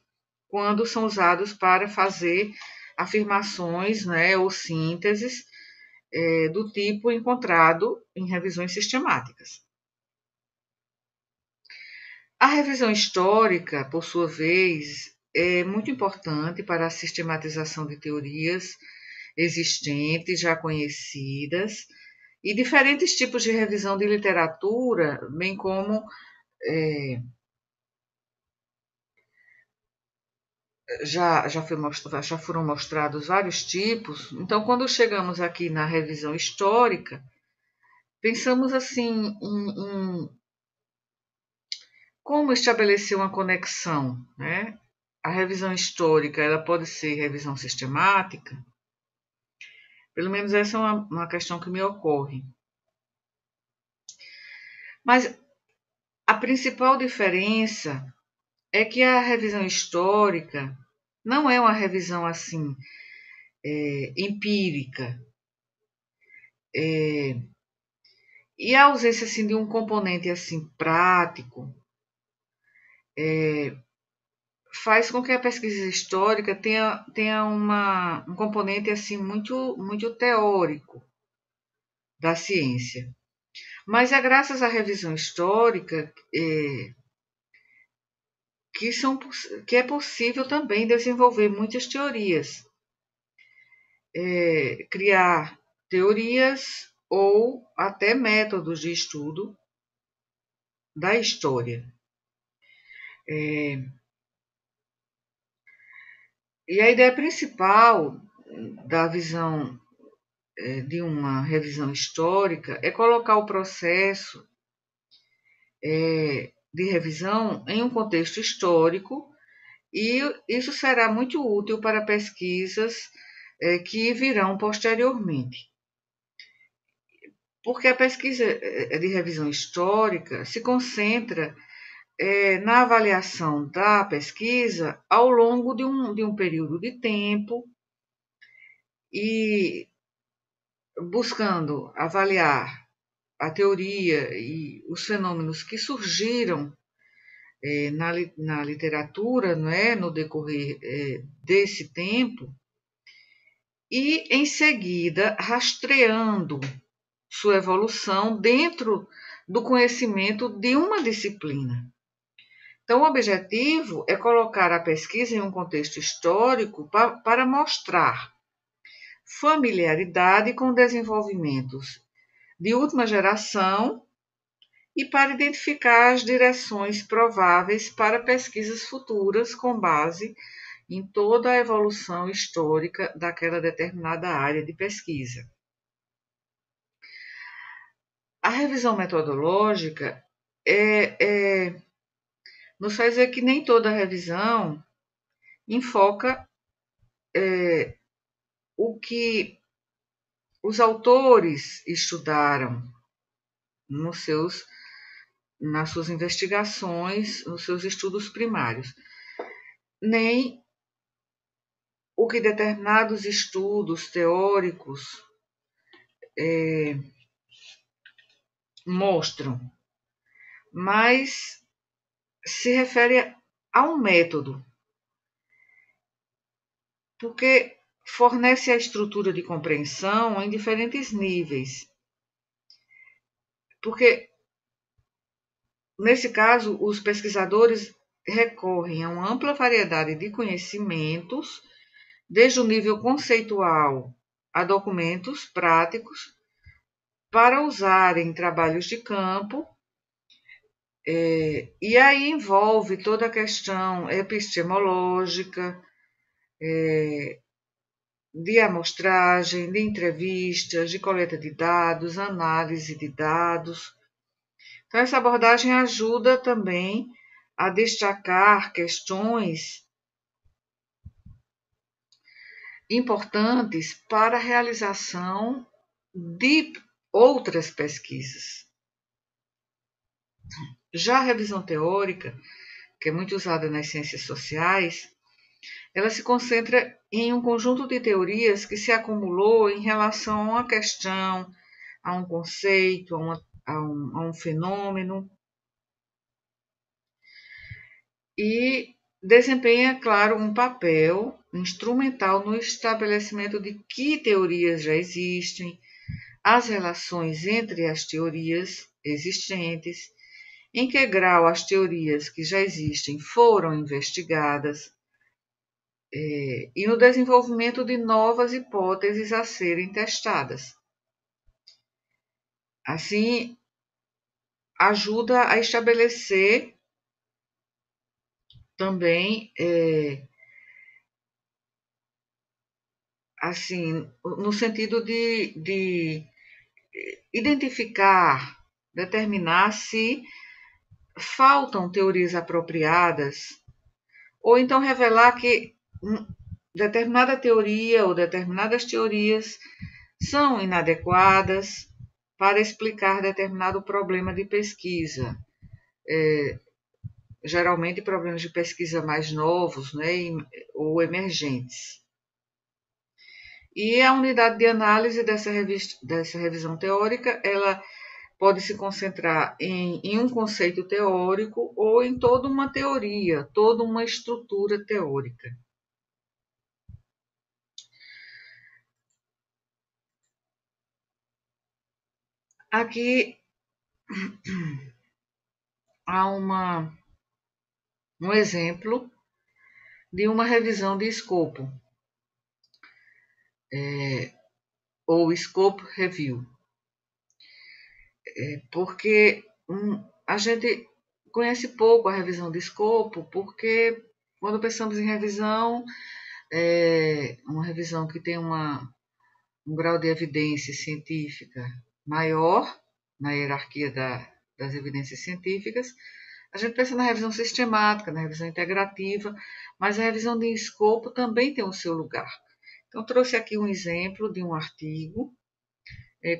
Speaker 1: quando são usados para fazer afirmações, né, ou sínteses do tipo encontrado em revisões sistemáticas. A revisão histórica, por sua vez, é muito importante para a sistematização de teorias existentes, já conhecidas, e diferentes tipos de revisão de literatura, bem como já foram mostrados vários tipos. Então, quando chegamos aqui na revisão histórica, pensamos assim em como estabelecer uma conexão, né? A revisão histórica, ela pode ser revisão sistemática? Pelo menos essa é uma questão que me ocorre. Mas a principal diferença é que a revisão histórica não é uma revisão assim empírica. E a ausência assim, de um componente assim prático faz com que a pesquisa histórica tenha um componente assim muito teórico da ciência. Mas é graças à revisão histórica que é possível também desenvolver muitas teorias, criar teorias ou até métodos de estudo da história. E a ideia principal da visão de uma revisão histórica é colocar o processo de revisão em um contexto histórico E isso será muito útil para pesquisas que virão posteriormente. Porque a pesquisa de revisão histórica se concentra na avaliação da pesquisa ao longo de um período de tempo e buscando avaliar a teoria e os fenômenos que surgiram na literatura, não é, no decorrer desse tempo, e em seguida rastreando sua evolução dentro do conhecimento de uma disciplina. Então, o objetivo é colocar a pesquisa em um contexto histórico para mostrar familiaridade com desenvolvimentos de última geração e para identificar as direções prováveis para pesquisas futuras com base em toda a evolução histórica daquela determinada área de pesquisa. A revisão metodológica nos faz dizer que nem toda revisão enfoca o que os autores estudaram nas suas investigações, nos seus estudos primários, nem o que determinados estudos teóricos mostram, mas se refere a um método, porque fornece a estrutura de compreensão em diferentes níveis. Porque, nesse caso, os pesquisadores recorrem a uma ampla variedade de conhecimentos, desde o nível conceitual a documentos práticos, para usar em trabalhos de campo, e aí envolve toda a questão epistemológica, de amostragem, de entrevistas, de coleta de dados, análise de dados. Então, essa abordagem ajuda também a destacar questões importantes para a realização de outras pesquisas. Já a revisão teórica, que é muito usada nas ciências sociais, ela se concentra em um conjunto de teorias que se acumulou em relação a uma questão, a um conceito, a um fenômeno, e desempenha, claro, um papel instrumental no estabelecimento de que teorias já existem, as relações entre as teorias existentes, em que grau as teorias que já existem foram investigadas, e no desenvolvimento de novas hipóteses a serem testadas. Assim, ajuda a estabelecer também, assim, no sentido de identificar, determinar se faltam teorias apropriadas, ou então revelar que determinada teoria ou determinadas teorias são inadequadas para explicar determinado problema de pesquisa. Geralmente problemas de pesquisa mais novos, né, ou emergentes. E a unidade de análise dessa revisão teórica, ela pode se concentrar em um conceito teórico ou em toda uma teoria, toda uma estrutura teórica. Aqui há um exemplo de uma revisão de escopo, ou scope review, porque a gente conhece pouco a revisão de escopo, porque quando pensamos em revisão, uma revisão que tem um grau de evidência científica maior na hierarquia das evidências científicas, A gente pensa na revisão sistemática, na revisão integrativa, mas a revisão de escopo também tem o seu lugar. Então, trouxe aqui um exemplo de um artigo,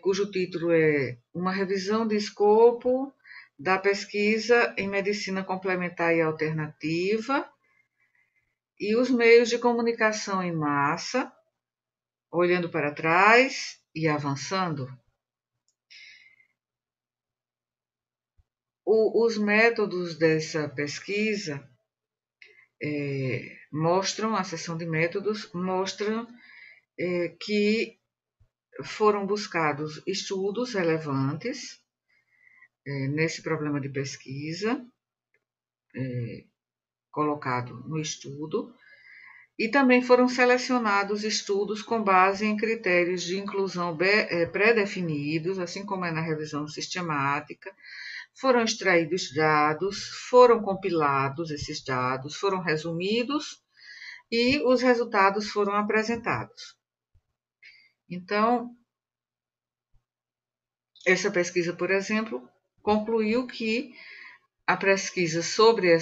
Speaker 1: cujo título é Uma revisão de escopo da pesquisa em medicina complementar e alternativa e os meios de comunicação em massa, olhando para trás e avançando. Os métodos dessa pesquisa mostram, a seção de métodos mostram que foram buscados estudos relevantes nesse problema de pesquisa colocado no estudo, e também foram selecionados estudos com base em critérios de inclusão pré-definidos, assim como é na revisão sistemática. Foram extraídos dados, foram compilados esses dados, foram resumidos e os resultados foram apresentados. Então, essa pesquisa, por exemplo, concluiu que a pesquisa sobre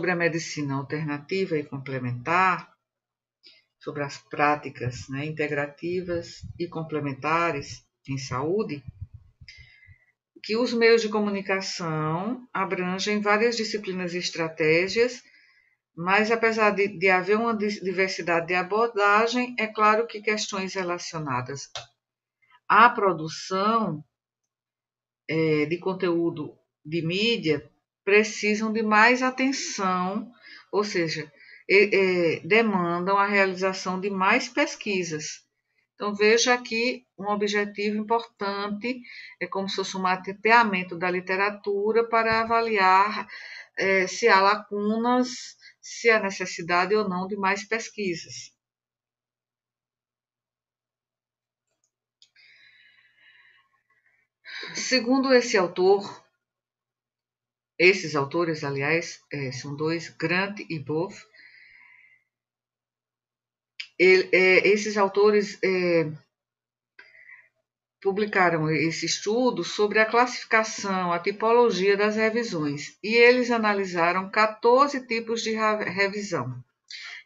Speaker 1: a medicina alternativa e complementar, sobre as práticas integrativas e complementares em saúde, que os meios de comunicação abrangem várias disciplinas e estratégias, mas apesar de haver uma diversidade de abordagem, é claro que questões relacionadas à produção de conteúdo de mídia precisam de mais atenção, ou seja, demandam a realização de mais pesquisas. Então, veja aqui um objetivo importante, é como se fosse um mapeamento da literatura para avaliar se há lacunas, se há necessidade ou não de mais pesquisas. Segundo esse autor, esses autores, aliás, são dois, Grant e Boff, esses autores publicaram esse estudo sobre a classificação, a tipologia das revisões, e eles analisaram 14 tipos de revisão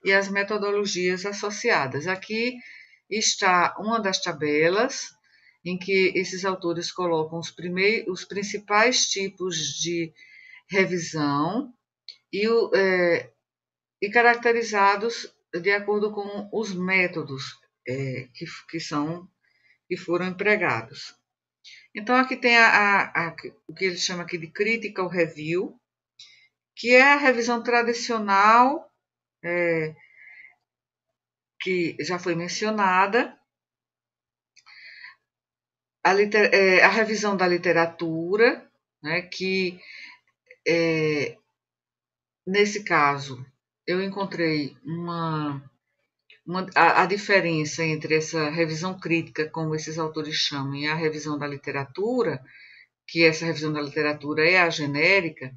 Speaker 1: e as metodologias associadas. Aqui está uma das tabelas em que esses autores colocam os principais tipos de revisão e caracterizados de acordo com os métodos que foram empregados. Então, aqui tem o que ele chama aqui de Critical Review, que é a revisão tradicional, que já foi mencionada, a revisão da literatura, que, nesse caso, eu encontrei a diferença entre essa revisão crítica, como esses autores chamam, e a revisão da literatura, que essa revisão da literatura é a genérica,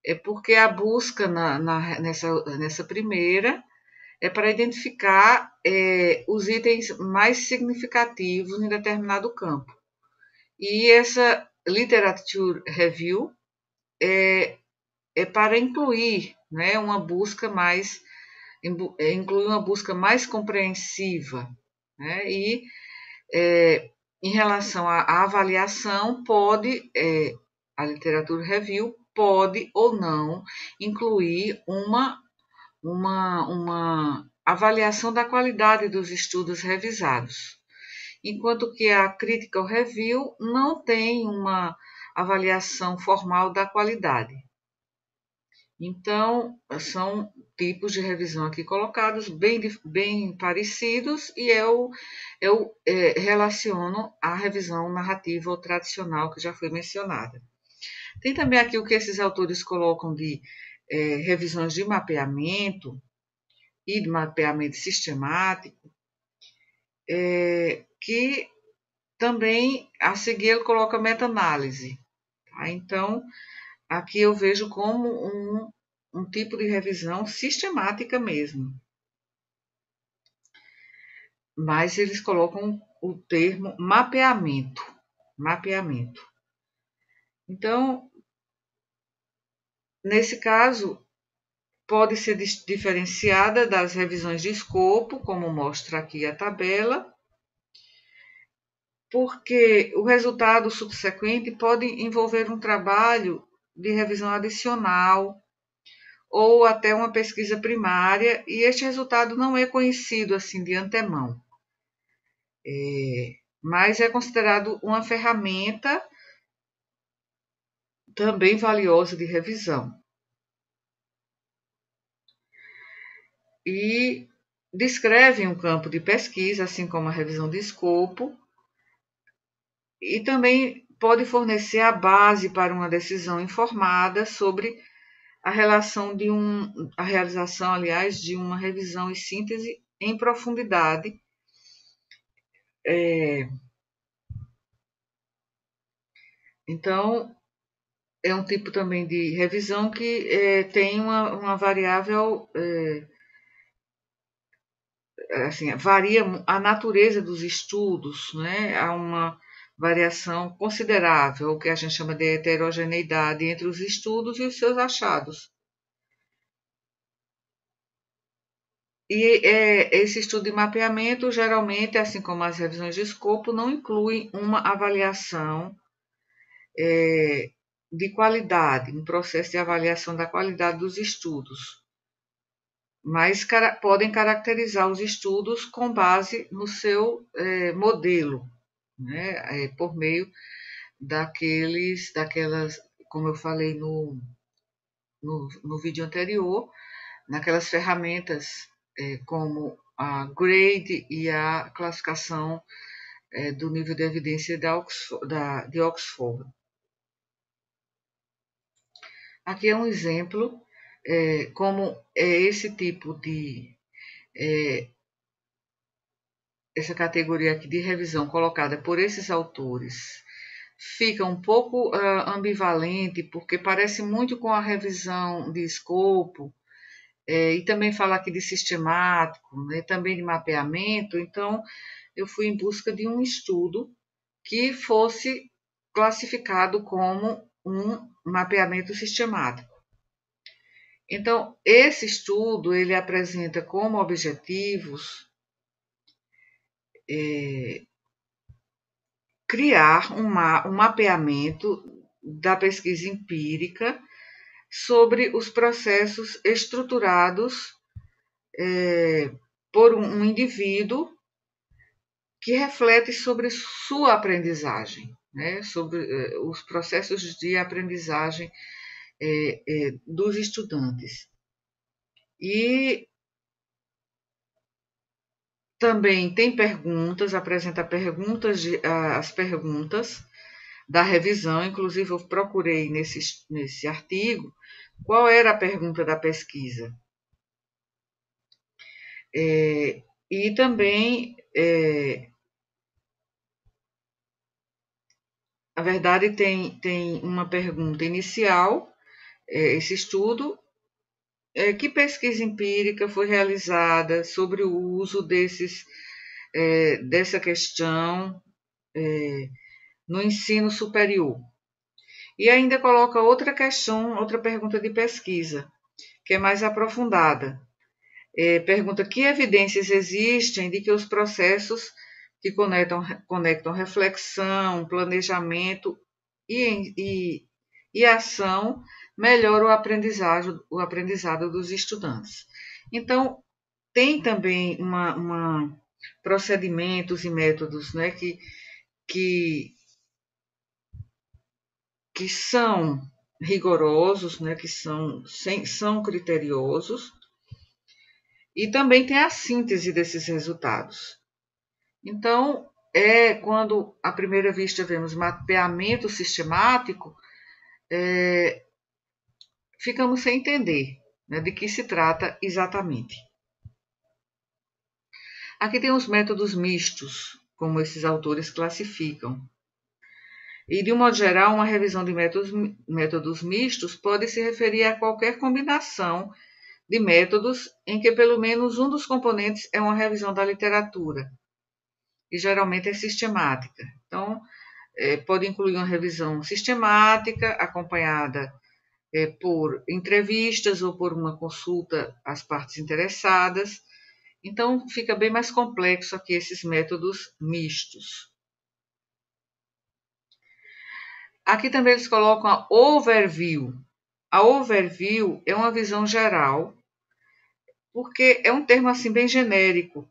Speaker 1: é porque a busca nessa primeira é para identificar os itens mais significativos em determinado campo. E essa literature review é para incluir uma busca mais compreensiva, e em relação à avaliação, a literatura review pode ou não incluir uma avaliação da qualidade dos estudos revisados, enquanto que a critical review não tem uma avaliação formal da qualidade. Então, são tipos de revisão aqui colocados, bem parecidos, e eu relaciono a revisão narrativa ou tradicional, que já foi mencionada. Tem também aqui o que esses autores colocam de revisões de mapeamento e de mapeamento sistemático, que também, a seguir, ele coloca meta-análise. Tá? Então, aqui eu vejo como um tipo de revisão sistemática mesmo. Mas eles colocam o termo mapeamento. Então, nesse caso, pode ser diferenciada das revisões de escopo, como mostra aqui a tabela, porque o resultado subsequente pode envolver um trabalho de revisão adicional ou até uma pesquisa primária, e este resultado não é conhecido assim de antemão, mas é considerado uma ferramenta também valiosa de revisão. E descreve um campo de pesquisa, assim como a revisão de escopo, e também pode fornecer a base para uma decisão informada sobre a relação a realização, aliás, de uma revisão e síntese em profundidade. Então, é um tipo também de revisão que tem uma variável, assim, varia a natureza dos estudos, né? Há uma variação considerável, o que a gente chama de heterogeneidade entre os estudos e os seus achados. E esse estudo de mapeamento, geralmente, assim como as revisões de escopo, não inclui uma avaliação de qualidade, um processo de avaliação da qualidade dos estudos, mas podem caracterizar os estudos com base no seu modelo, né, por meio daquelas, como eu falei no vídeo anterior, naquelas ferramentas como a GRADE e a classificação do nível de evidência de Oxford. Aqui é um exemplo como esse tipo de essa categoria aqui de revisão colocada por esses autores fica um pouco ambivalente, porque parece muito com a revisão de escopo, e também fala aqui de sistemático, né, também de mapeamento. Então, eu fui em busca de um estudo que fosse classificado como um mapeamento sistemático. Então, esse estudo ele apresenta como objetivos criar um mapeamento da pesquisa empírica sobre os processos estruturados por um indivíduo que reflete sobre sua aprendizagem, né, sobre os processos de aprendizagem dos estudantes. E também tem perguntas, apresenta as perguntas da revisão, inclusive eu procurei nesse artigo qual era a pergunta da pesquisa. E também, na verdade, tem uma pergunta inicial, esse estudo, que pesquisa empírica foi realizada sobre o uso dessa questão no ensino superior. E ainda coloca outra questão, outra pergunta de pesquisa, que é mais aprofundada. Pergunta que evidências existem de que os processos que conectam reflexão, planejamento e ação melhoram o aprendizado dos estudantes. Então, tem também procedimentos e métodos, né, que são rigorosos, né, que são criteriosos, e também tem a síntese desses resultados. Então, quando à primeira vista vemos mapeamento sistemático, ficamos sem entender, né, de que se trata exatamente. Aqui tem os métodos mistos, como esses autores classificam. E, de um modo geral, uma revisão de métodos mistos pode se referir a qualquer combinação de métodos em que pelo menos um dos componentes é uma revisão da literatura, e geralmente é sistemática. Então, pode incluir uma revisão sistemática, acompanhada por entrevistas ou por uma consulta às partes interessadas. Então, fica bem mais complexo aqui esses métodos mistos. Aqui também eles colocam a overview. A overview é uma visão geral, porque é um termo assim bem genérico,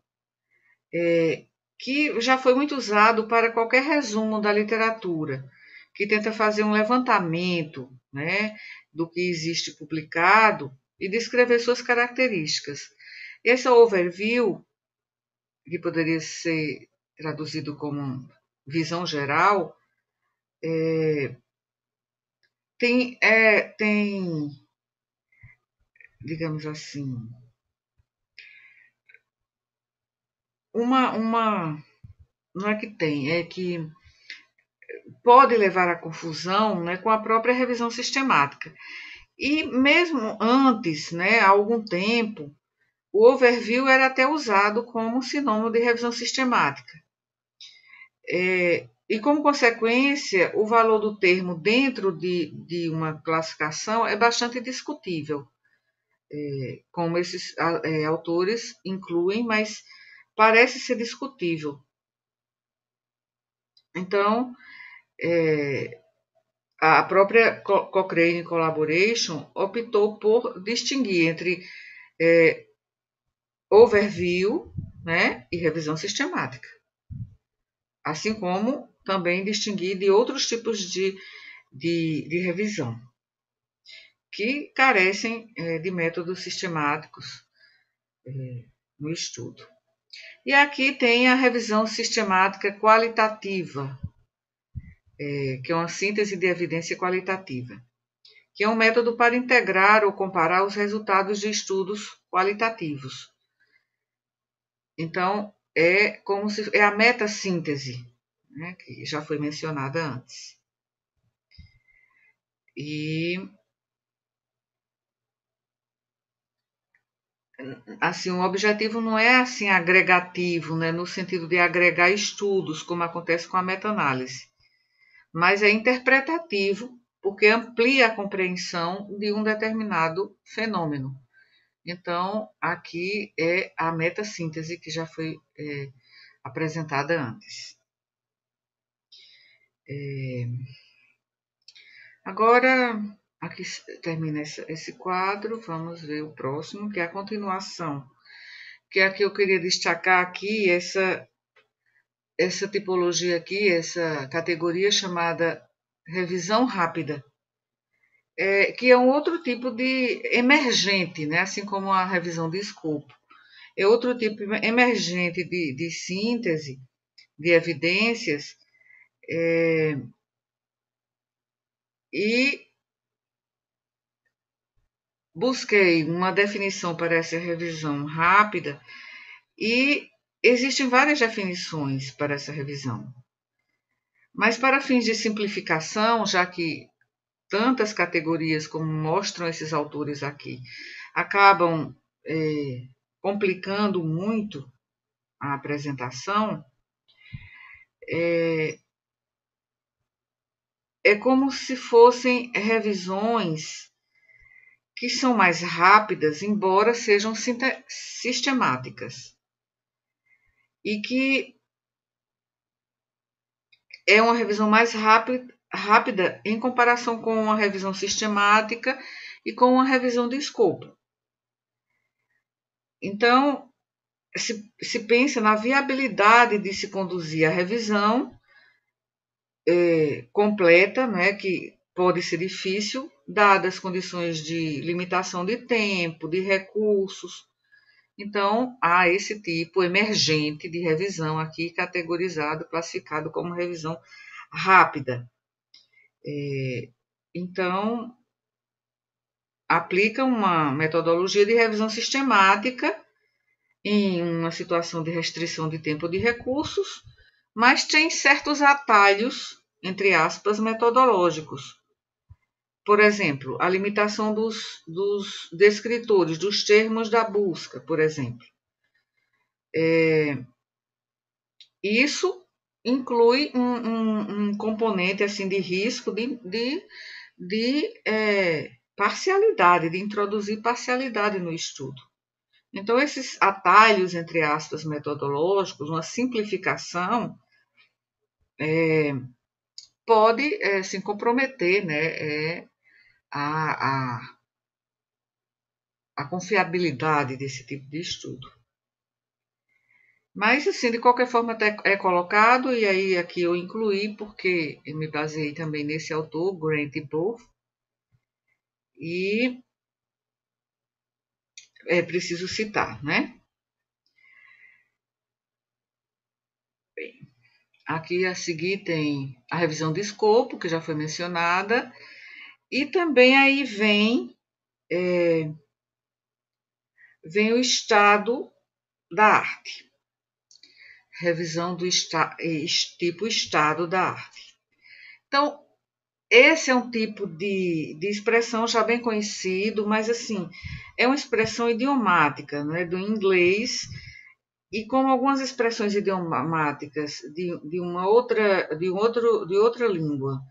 Speaker 1: que já foi muito usado para qualquer resumo da literatura, que tenta fazer um levantamento, né, do que existe publicado e descrever suas características. Essa overview, que poderia ser traduzido como visão geral, tem, digamos assim, não é que tem, é que pode levar à confusão, né, com a própria revisão sistemática. E mesmo antes, né, há algum tempo, o overview era até usado como sinônimo de revisão sistemática. E como consequência, o valor do termo dentro de uma classificação é bastante discutível, como esses autores incluem, mas parece ser discutível. Então, a própria Cochrane Collaboration optou por distinguir entre overview, né, e revisão sistemática, assim como também distinguir de outros tipos de revisão, que carecem de métodos sistemáticos no estudo. E aqui tem a revisão sistemática qualitativa, que é uma síntese de evidência qualitativa, que é um método para integrar ou comparar os resultados de estudos qualitativos. Então, é a metassíntese, né, que já foi mencionada antes. E assim, o objetivo não é assim agregativo, né, no sentido de agregar estudos, como acontece com a meta-análise, mas é interpretativo, porque amplia a compreensão de um determinado fenômeno. Então, aqui é a metassíntese que já foi apresentada antes. Agora, aqui termina esse quadro, vamos ver o próximo, que é a continuação. Que aqui eu queria destacar aqui essa tipologia aqui, essa categoria chamada revisão rápida, que é um outro tipo de emergente, né? Assim como a revisão de escopo. É outro tipo emergente de síntese de evidências, e busquei uma definição para essa revisão rápida e existem várias definições para essa revisão. Mas para fins de simplificação, já que tantas categorias como mostram esses autores aqui acabam complicando muito a apresentação, é como se fossem revisões que são mais rápidas, embora sejam sistemáticas, e que é uma revisão mais rápida em comparação com uma revisão sistemática e com uma revisão de escopo. Então, se pensa na viabilidade de se conduzir a revisão completa, né, que pode ser difícil, dadas as condições de limitação de tempo, de recursos. Então, há esse tipo emergente de revisão aqui, categorizado, classificado como revisão rápida. Então, aplica uma metodologia de revisão sistemática em uma situação de restrição de tempo ou de recursos, mas tem certos atalhos, entre aspas, metodológicos. Por exemplo, a limitação dos descritores, dos termos da busca, por exemplo. Isso inclui um componente assim de risco de parcialidade, de introduzir parcialidade no estudo. Então, esses atalhos, entre aspas, metodológicos, uma simplificação, pode se comprometer, né, a, a, a confiabilidade desse tipo de estudo. Mas, assim, de qualquer forma é colocado, e aí aqui eu incluí, porque eu me baseei também nesse autor, Grant e Booth, e é preciso citar, né? Bem, aqui a seguir tem a revisão de escopo, que já foi mencionada, e também aí vem o estado da arte, revisão do tipo estado da arte. Então, esse é um tipo de expressão já bem conhecido, mas assim, é uma expressão idiomática, né, do inglês, e como algumas expressões idiomáticas de outra língua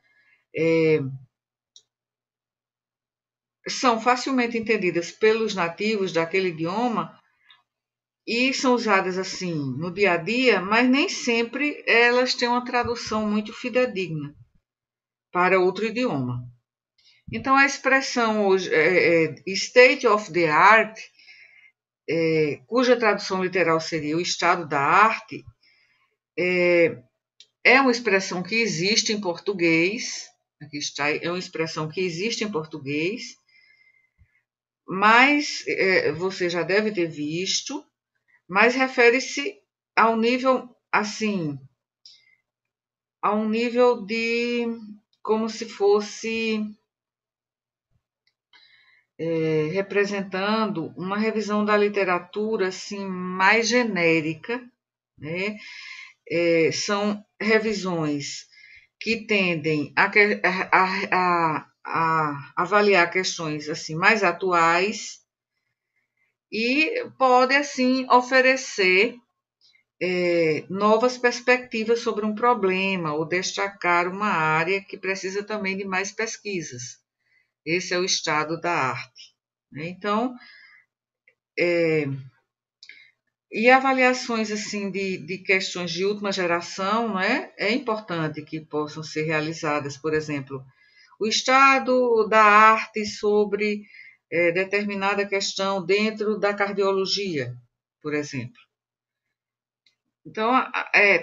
Speaker 1: são facilmente entendidas pelos nativos daquele idioma e são usadas assim no dia a dia, mas nem sempre elas têm uma tradução muito fidedigna para outro idioma. Então, a expressão hoje state of the art, cuja tradução literal seria o estado da arte, é uma expressão que existe em português, aqui está, é uma expressão que existe em português, mas você já deve ter visto, mas refere-se ao nível, assim, a um nível de, como se fosse representando uma revisão da literatura, assim, mais genérica, né? São revisões que tendem a avaliar questões assim mais atuais e pode assim oferecer novas perspectivas sobre um problema ou destacar uma área que precisa também de mais pesquisas. Esse é o estado da arte, né? Então, e avaliações assim de questões de última geração, né? É importante que possam ser realizadas, por exemplo, o estado da arte sobre determinada questão dentro da cardiologia, por exemplo. Então,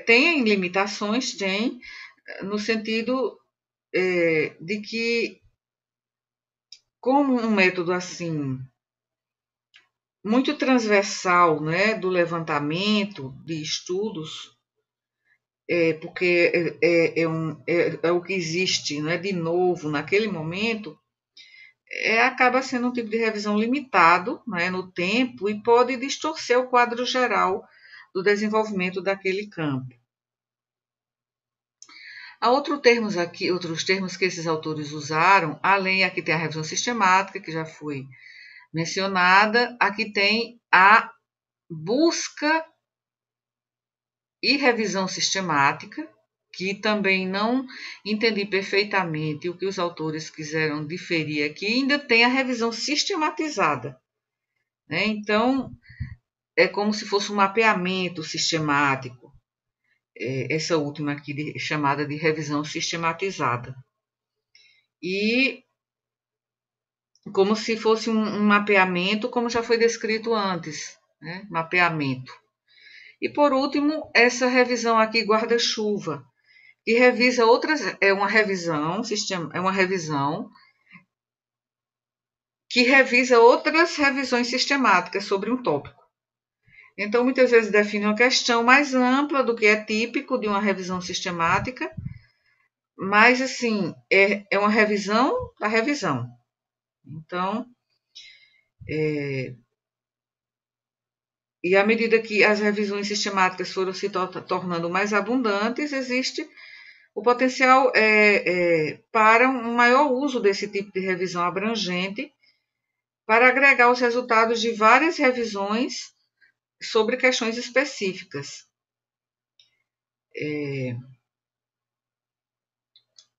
Speaker 1: tem limitações, tem, no sentido de que, como um método assim muito transversal, né, do levantamento de estudos, porque é o que existe, né, de novo naquele momento, acaba sendo um tipo de revisão limitado, né, no tempo e pode distorcer o quadro geral do desenvolvimento daquele campo. Há outros termos que esses autores usaram, além aqui tem a revisão sistemática, que já foi mencionada, aqui tem a busca e revisão sistemática, que também não entendi perfeitamente o que os autores quiseram diferir aqui, ainda tem a revisão sistematizada, né? Então, é como se fosse um mapeamento sistemático, essa última aqui chamada de revisão sistematizada. E como se fosse um mapeamento, como já foi descrito antes, né? Mapeamento. E por último, essa revisão aqui guarda-chuva, que revisa outras, é uma revisão que revisa outras revisões sistemáticas sobre um tópico. Então, muitas vezes define uma questão mais ampla do que é típico de uma revisão sistemática, mas, assim, é uma revisão da revisão. Então, e à medida que as revisões sistemáticas foram se tornando mais abundantes, existe o potencial para um maior uso desse tipo de revisão abrangente para agregar os resultados de várias revisões sobre questões específicas.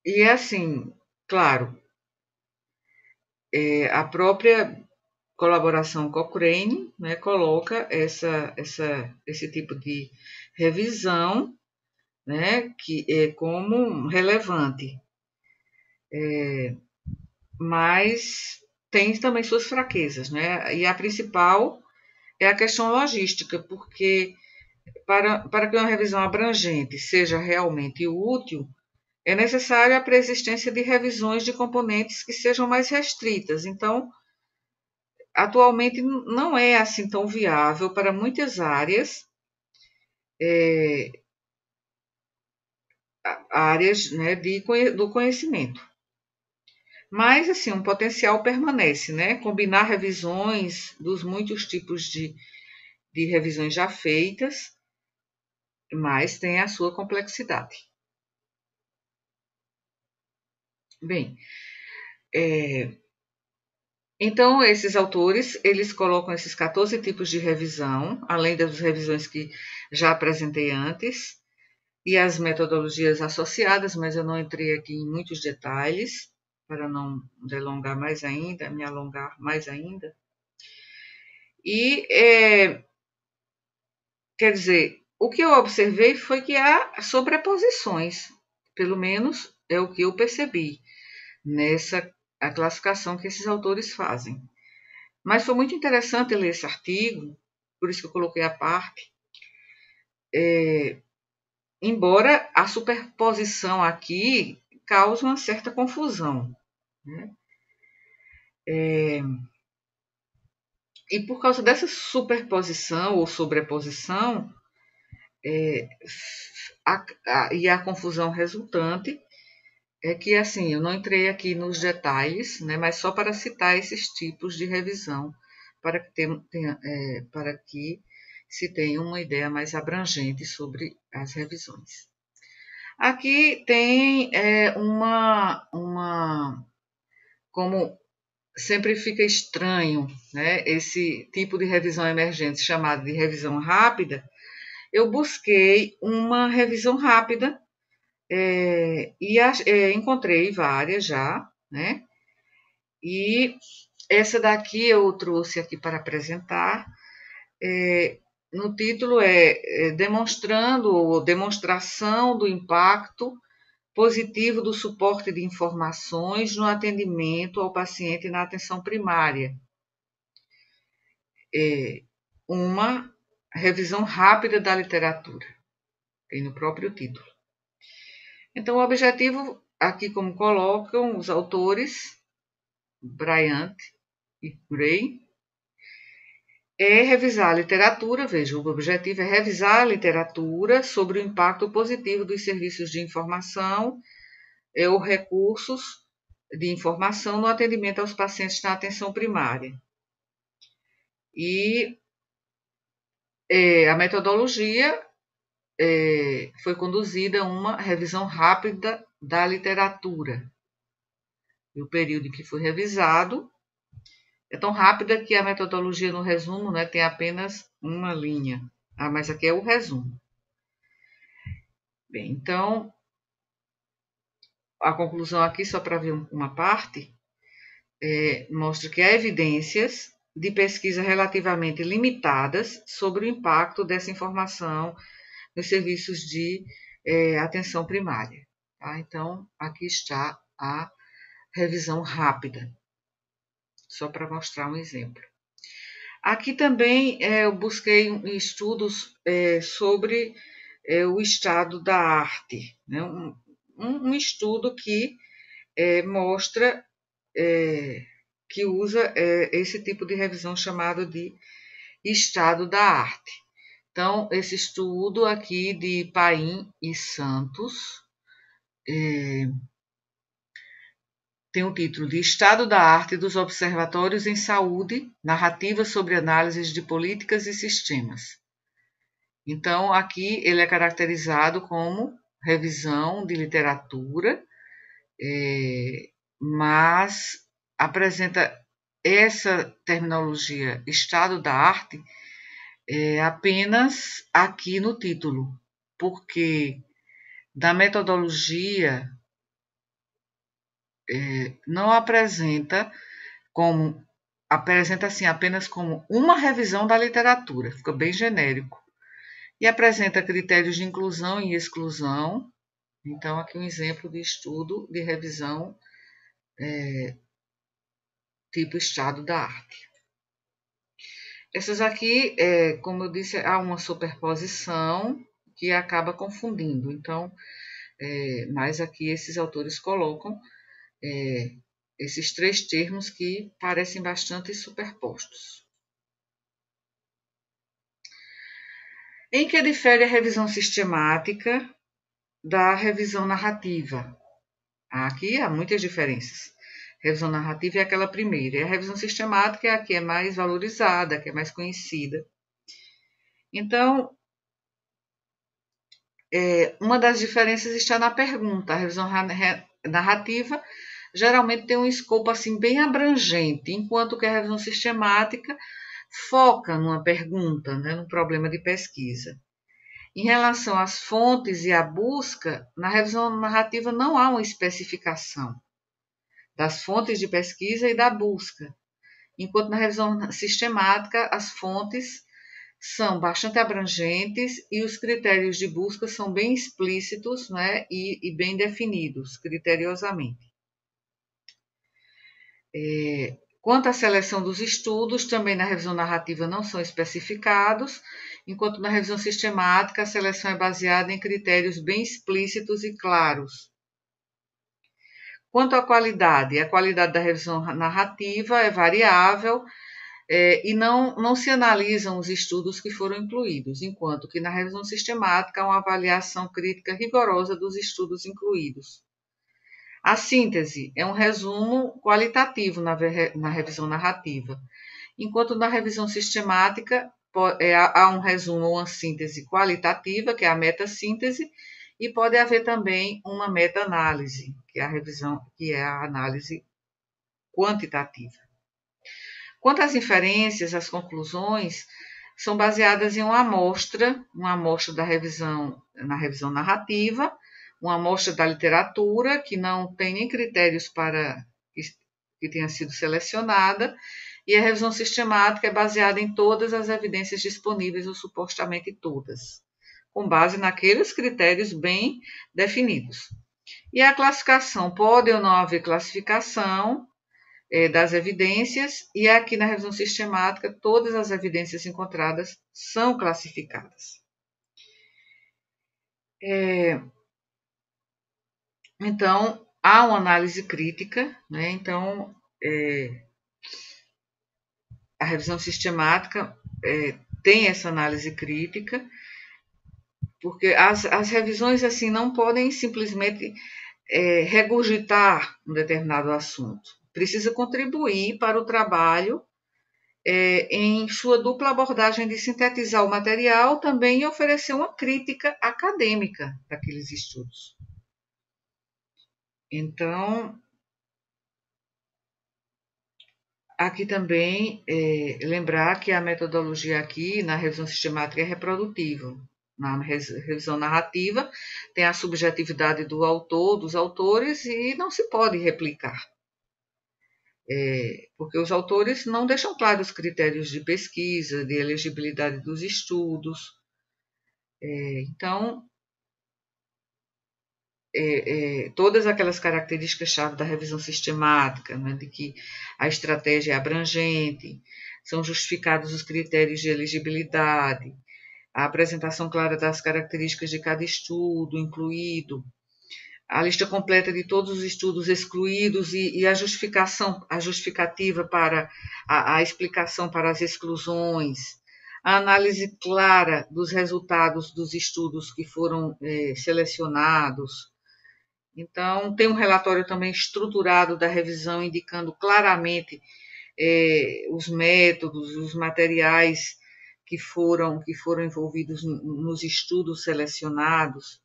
Speaker 1: E assim, claro, a própria colaboração Cochrane, né, coloca esse tipo de revisão, né, que é como relevante, mas tem também suas fraquezas, né? E a principal é a questão logística, porque para que uma revisão abrangente seja realmente útil, é necessária a preexistência de revisões de componentes que sejam mais restritas. Então, atualmente não é assim tão viável para muitas áreas, áreas, né, do conhecimento. Mas, assim, um potencial permanece, né? Combinar revisões dos muitos tipos de revisões já feitas, mas tem a sua complexidade. Bem, então esses autores, eles colocam esses 14 tipos de revisão, além das revisões que já apresentei antes, e as metodologias associadas, mas eu não entrei aqui em muitos detalhes, para não delongar mais ainda, me alongar mais ainda. E, quer dizer, o que eu observei foi que há sobreposições, pelo menos é o que eu percebi nessa a classificação que esses autores fazem. Mas foi muito interessante ler esse artigo, por isso que eu coloquei à parte, embora a superposição aqui cause uma certa confusão, né? E por causa dessa superposição ou sobreposição, e a confusão resultante, é que, assim, eu não entrei aqui nos detalhes, né, mas só para citar esses tipos de revisão, para que se tenha uma ideia mais abrangente sobre as revisões. Aqui tem como sempre fica estranho, né, esse tipo de revisão emergente chamado de revisão rápida, eu busquei uma revisão rápida e encontrei várias já, né? E essa daqui eu trouxe aqui para apresentar. No título demonstrando ou demonstração do impacto positivo do suporte de informações no atendimento ao paciente na atenção primária. Uma revisão rápida da literatura, tem no próprio título. Então, o objetivo, aqui como colocam os autores, Bryant e Gray, é revisar a literatura, veja, o objetivo é revisar a literatura sobre o impacto positivo dos serviços de informação ou recursos de informação no atendimento aos pacientes na atenção primária. E a metodologia foi conduzida uma revisão rápida da literatura. E o período em que foi revisado é tão rápida que a metodologia no resumo, né, tem apenas uma linha. Mas aqui é o resumo. Bem, então, a conclusão aqui, só para ver uma parte, mostra que há evidências de pesquisa relativamente limitadas sobre o impacto dessa informação nos serviços de atenção primária. Tá? Então, aqui está a revisão rápida, só para mostrar um exemplo. Aqui também eu busquei estudos sobre o estado da arte, né? Um estudo que mostra que usa esse tipo de revisão chamado de estado da arte. Então, esse estudo aqui de Paim e Santos tem o título de Estado da Arte dos Observatórios em Saúde, narrativa sobre análises de políticas e sistemas. Então, aqui ele é caracterizado como revisão de literatura, mas apresenta essa terminologia estado da arte apenas aqui no título, porque da metodologia não apresenta assim apenas como uma revisão da literatura, fica bem genérico. E apresenta critérios de inclusão e exclusão. Então, aqui um exemplo de estudo de revisão tipo estado da arte. Essas aqui, como eu disse, há uma superposição que acaba confundindo. Então, mas aqui esses autores colocam esses três termos que parecem bastante superpostos. Em que difere a revisão sistemática da revisão narrativa? Aqui há muitas diferenças. A revisão narrativa é aquela primeira, e a revisão sistemática é a que é mais valorizada, que é mais conhecida. Então, uma das diferenças está na pergunta. A revisão narrativa geralmente tem um escopo assim bem abrangente, enquanto que a revisão sistemática foca numa pergunta, né, num problema de pesquisa. Em relação às fontes e à busca, na revisão narrativa não há uma especificação das fontes de pesquisa e da busca, enquanto na revisão sistemática as fontes são bastante abrangentes e os critérios de busca são bem explícitos, né, e bem definidos criteriosamente. Quanto à seleção dos estudos, também na revisão narrativa não são especificados, enquanto na revisão sistemática a seleção é baseada em critérios bem explícitos e claros. Quanto à qualidade, a qualidade da revisão narrativa é variável e não se analisam os estudos que foram incluídos, enquanto que na revisão sistemática há uma avaliação crítica rigorosa dos estudos incluídos. A síntese é um resumo qualitativo na revisão narrativa, enquanto na revisão sistemática há um resumo ou uma síntese qualitativa, que é a metassíntese, e pode haver também uma meta-análise, que é a revisão, que é a análise quantitativa. Quanto às inferências, as conclusões são baseadas em uma amostra da revisão, na revisão narrativa, uma amostra da literatura, que não tem nem critérios para que tenha sido selecionada, e a revisão sistemática é baseada em todas as evidências disponíveis, ou supostamente todas, com base naqueles critérios bem definidos. E a classificação, pode ou não haver classificação das evidências, e aqui na revisão sistemática, todas as evidências encontradas são classificadas. Então, há uma análise crítica, né? Então, a revisão sistemática tem essa análise crítica, porque as revisões assim não podem simplesmente regurgitar um determinado assunto. Precisa contribuir para o trabalho em sua dupla abordagem de sintetizar o material também e oferecer uma crítica acadêmica daqueles estudos. Então, aqui também lembrar que a metodologia aqui na revisão sistemática é reprodutível. Na revisão narrativa tem a subjetividade do autor, dos autores, e não se pode replicar. Porque os autores não deixam claros os critérios de pesquisa, de elegibilidade dos estudos. Então, todas aquelas características-chave da revisão sistemática, né, de que a estratégia é abrangente, são justificados os critérios de elegibilidade, a apresentação clara das características de cada estudo incluído, a lista completa de todos os estudos excluídos e a justificativa para a explicação para as exclusões, a análise clara dos resultados dos estudos que foram selecionados. Então, tem um relatório também estruturado da revisão, indicando claramente os métodos, os materiais que foram envolvidos nos estudos selecionados.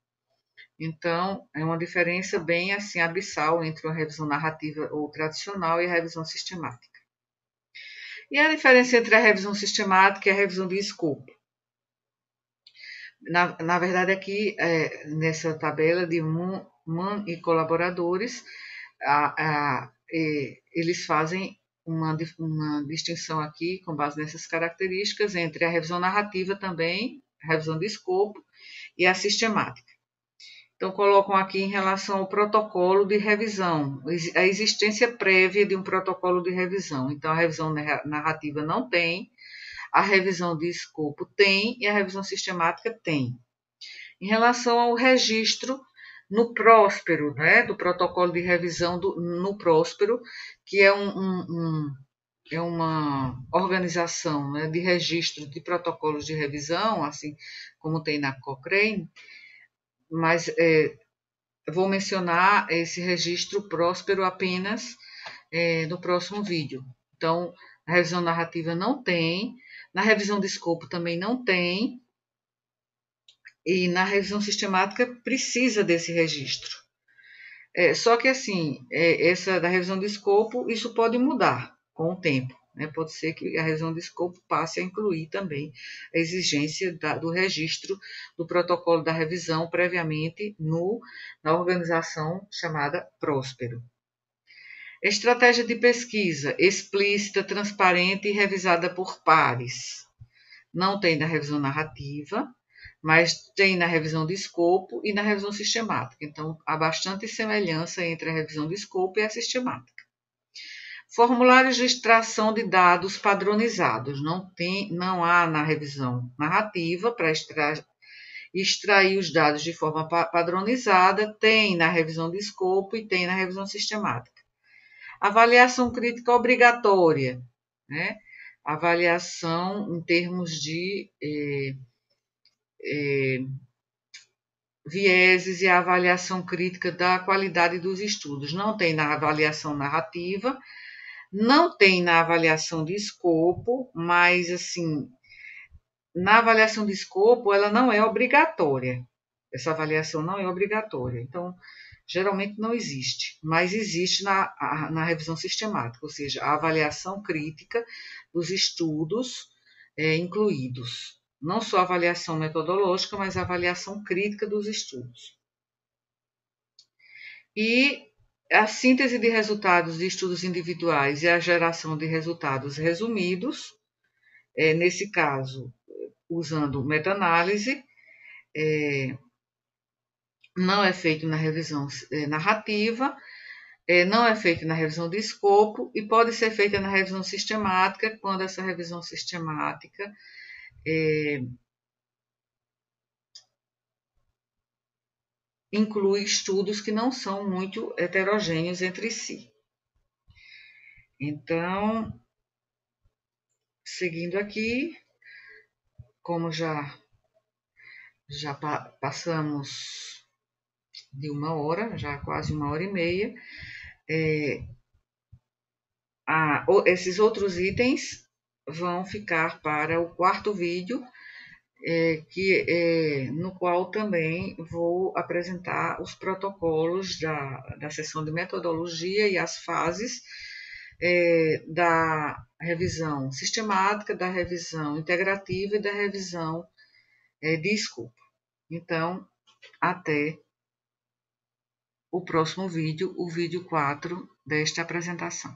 Speaker 1: Então, é uma diferença bem assim abissal entre a revisão narrativa ou tradicional e a revisão sistemática. E a diferença entre a revisão sistemática e a revisão de escopo? Na verdade, aqui, nessa tabela de MAN e colaboradores, eles fazem uma distinção aqui, com base nessas características, entre a revisão narrativa também, a revisão de escopo e a sistemática. Então, colocam aqui em relação ao protocolo de revisão, a existência prévia de um protocolo de revisão. Então, a revisão narrativa não tem, a revisão de escopo tem e a revisão sistemática tem. Em relação ao registro no Próspero, né, do protocolo de revisão no Próspero, que é uma organização, né, de registro de protocolos de revisão, assim como tem na Cochrane, mas vou mencionar esse registro Próspero apenas no próximo vídeo. Então, a revisão narrativa não tem, na revisão de escopo também não tem, e na revisão sistemática precisa desse registro. Só que assim, essa da revisão de escopo, isso pode mudar com o tempo. Né? Pode ser que a revisão de escopo passe a incluir também a exigência do registro do protocolo da revisão previamente na organização chamada Próspero. Estratégia de pesquisa explícita, transparente e revisada por pares. Não tem na revisão narrativa, mas tem na revisão de escopo e na revisão sistemática. Então, há bastante semelhança entre a revisão de escopo e a sistemática. Formulários de extração de dados padronizados. Não há na revisão narrativa para extrair os dados de forma padronizada, tem na revisão de escopo e tem na revisão sistemática. Avaliação crítica obrigatória, né? Avaliação em termos de vieses e a avaliação crítica da qualidade dos estudos. Não tem na avaliação narrativa, não tem na avaliação de escopo, mas, assim, na avaliação de escopo, ela não é obrigatória. Essa avaliação não é obrigatória. Então, geralmente não existe, mas existe na revisão sistemática, ou seja, a avaliação crítica dos estudos incluídos. Não só a avaliação metodológica, mas a avaliação crítica dos estudos. E a síntese de resultados de estudos individuais e a geração de resultados resumidos, nesse caso, usando meta-análise, não é feito na revisão narrativa, não é feito na revisão de escopo e pode ser feita na revisão sistemática, quando essa revisão sistemática inclui estudos que não são muito heterogêneos entre si. Então, seguindo aqui, como já passamos de 1 hora, já quase 1h30, esses outros itens vão ficar para o quarto vídeo, no qual também vou apresentar os protocolos da sessão de metodologia e as fases da revisão sistemática, da revisão integrativa e da revisão de escopo. Então, até o próximo vídeo, o vídeo 4 desta apresentação.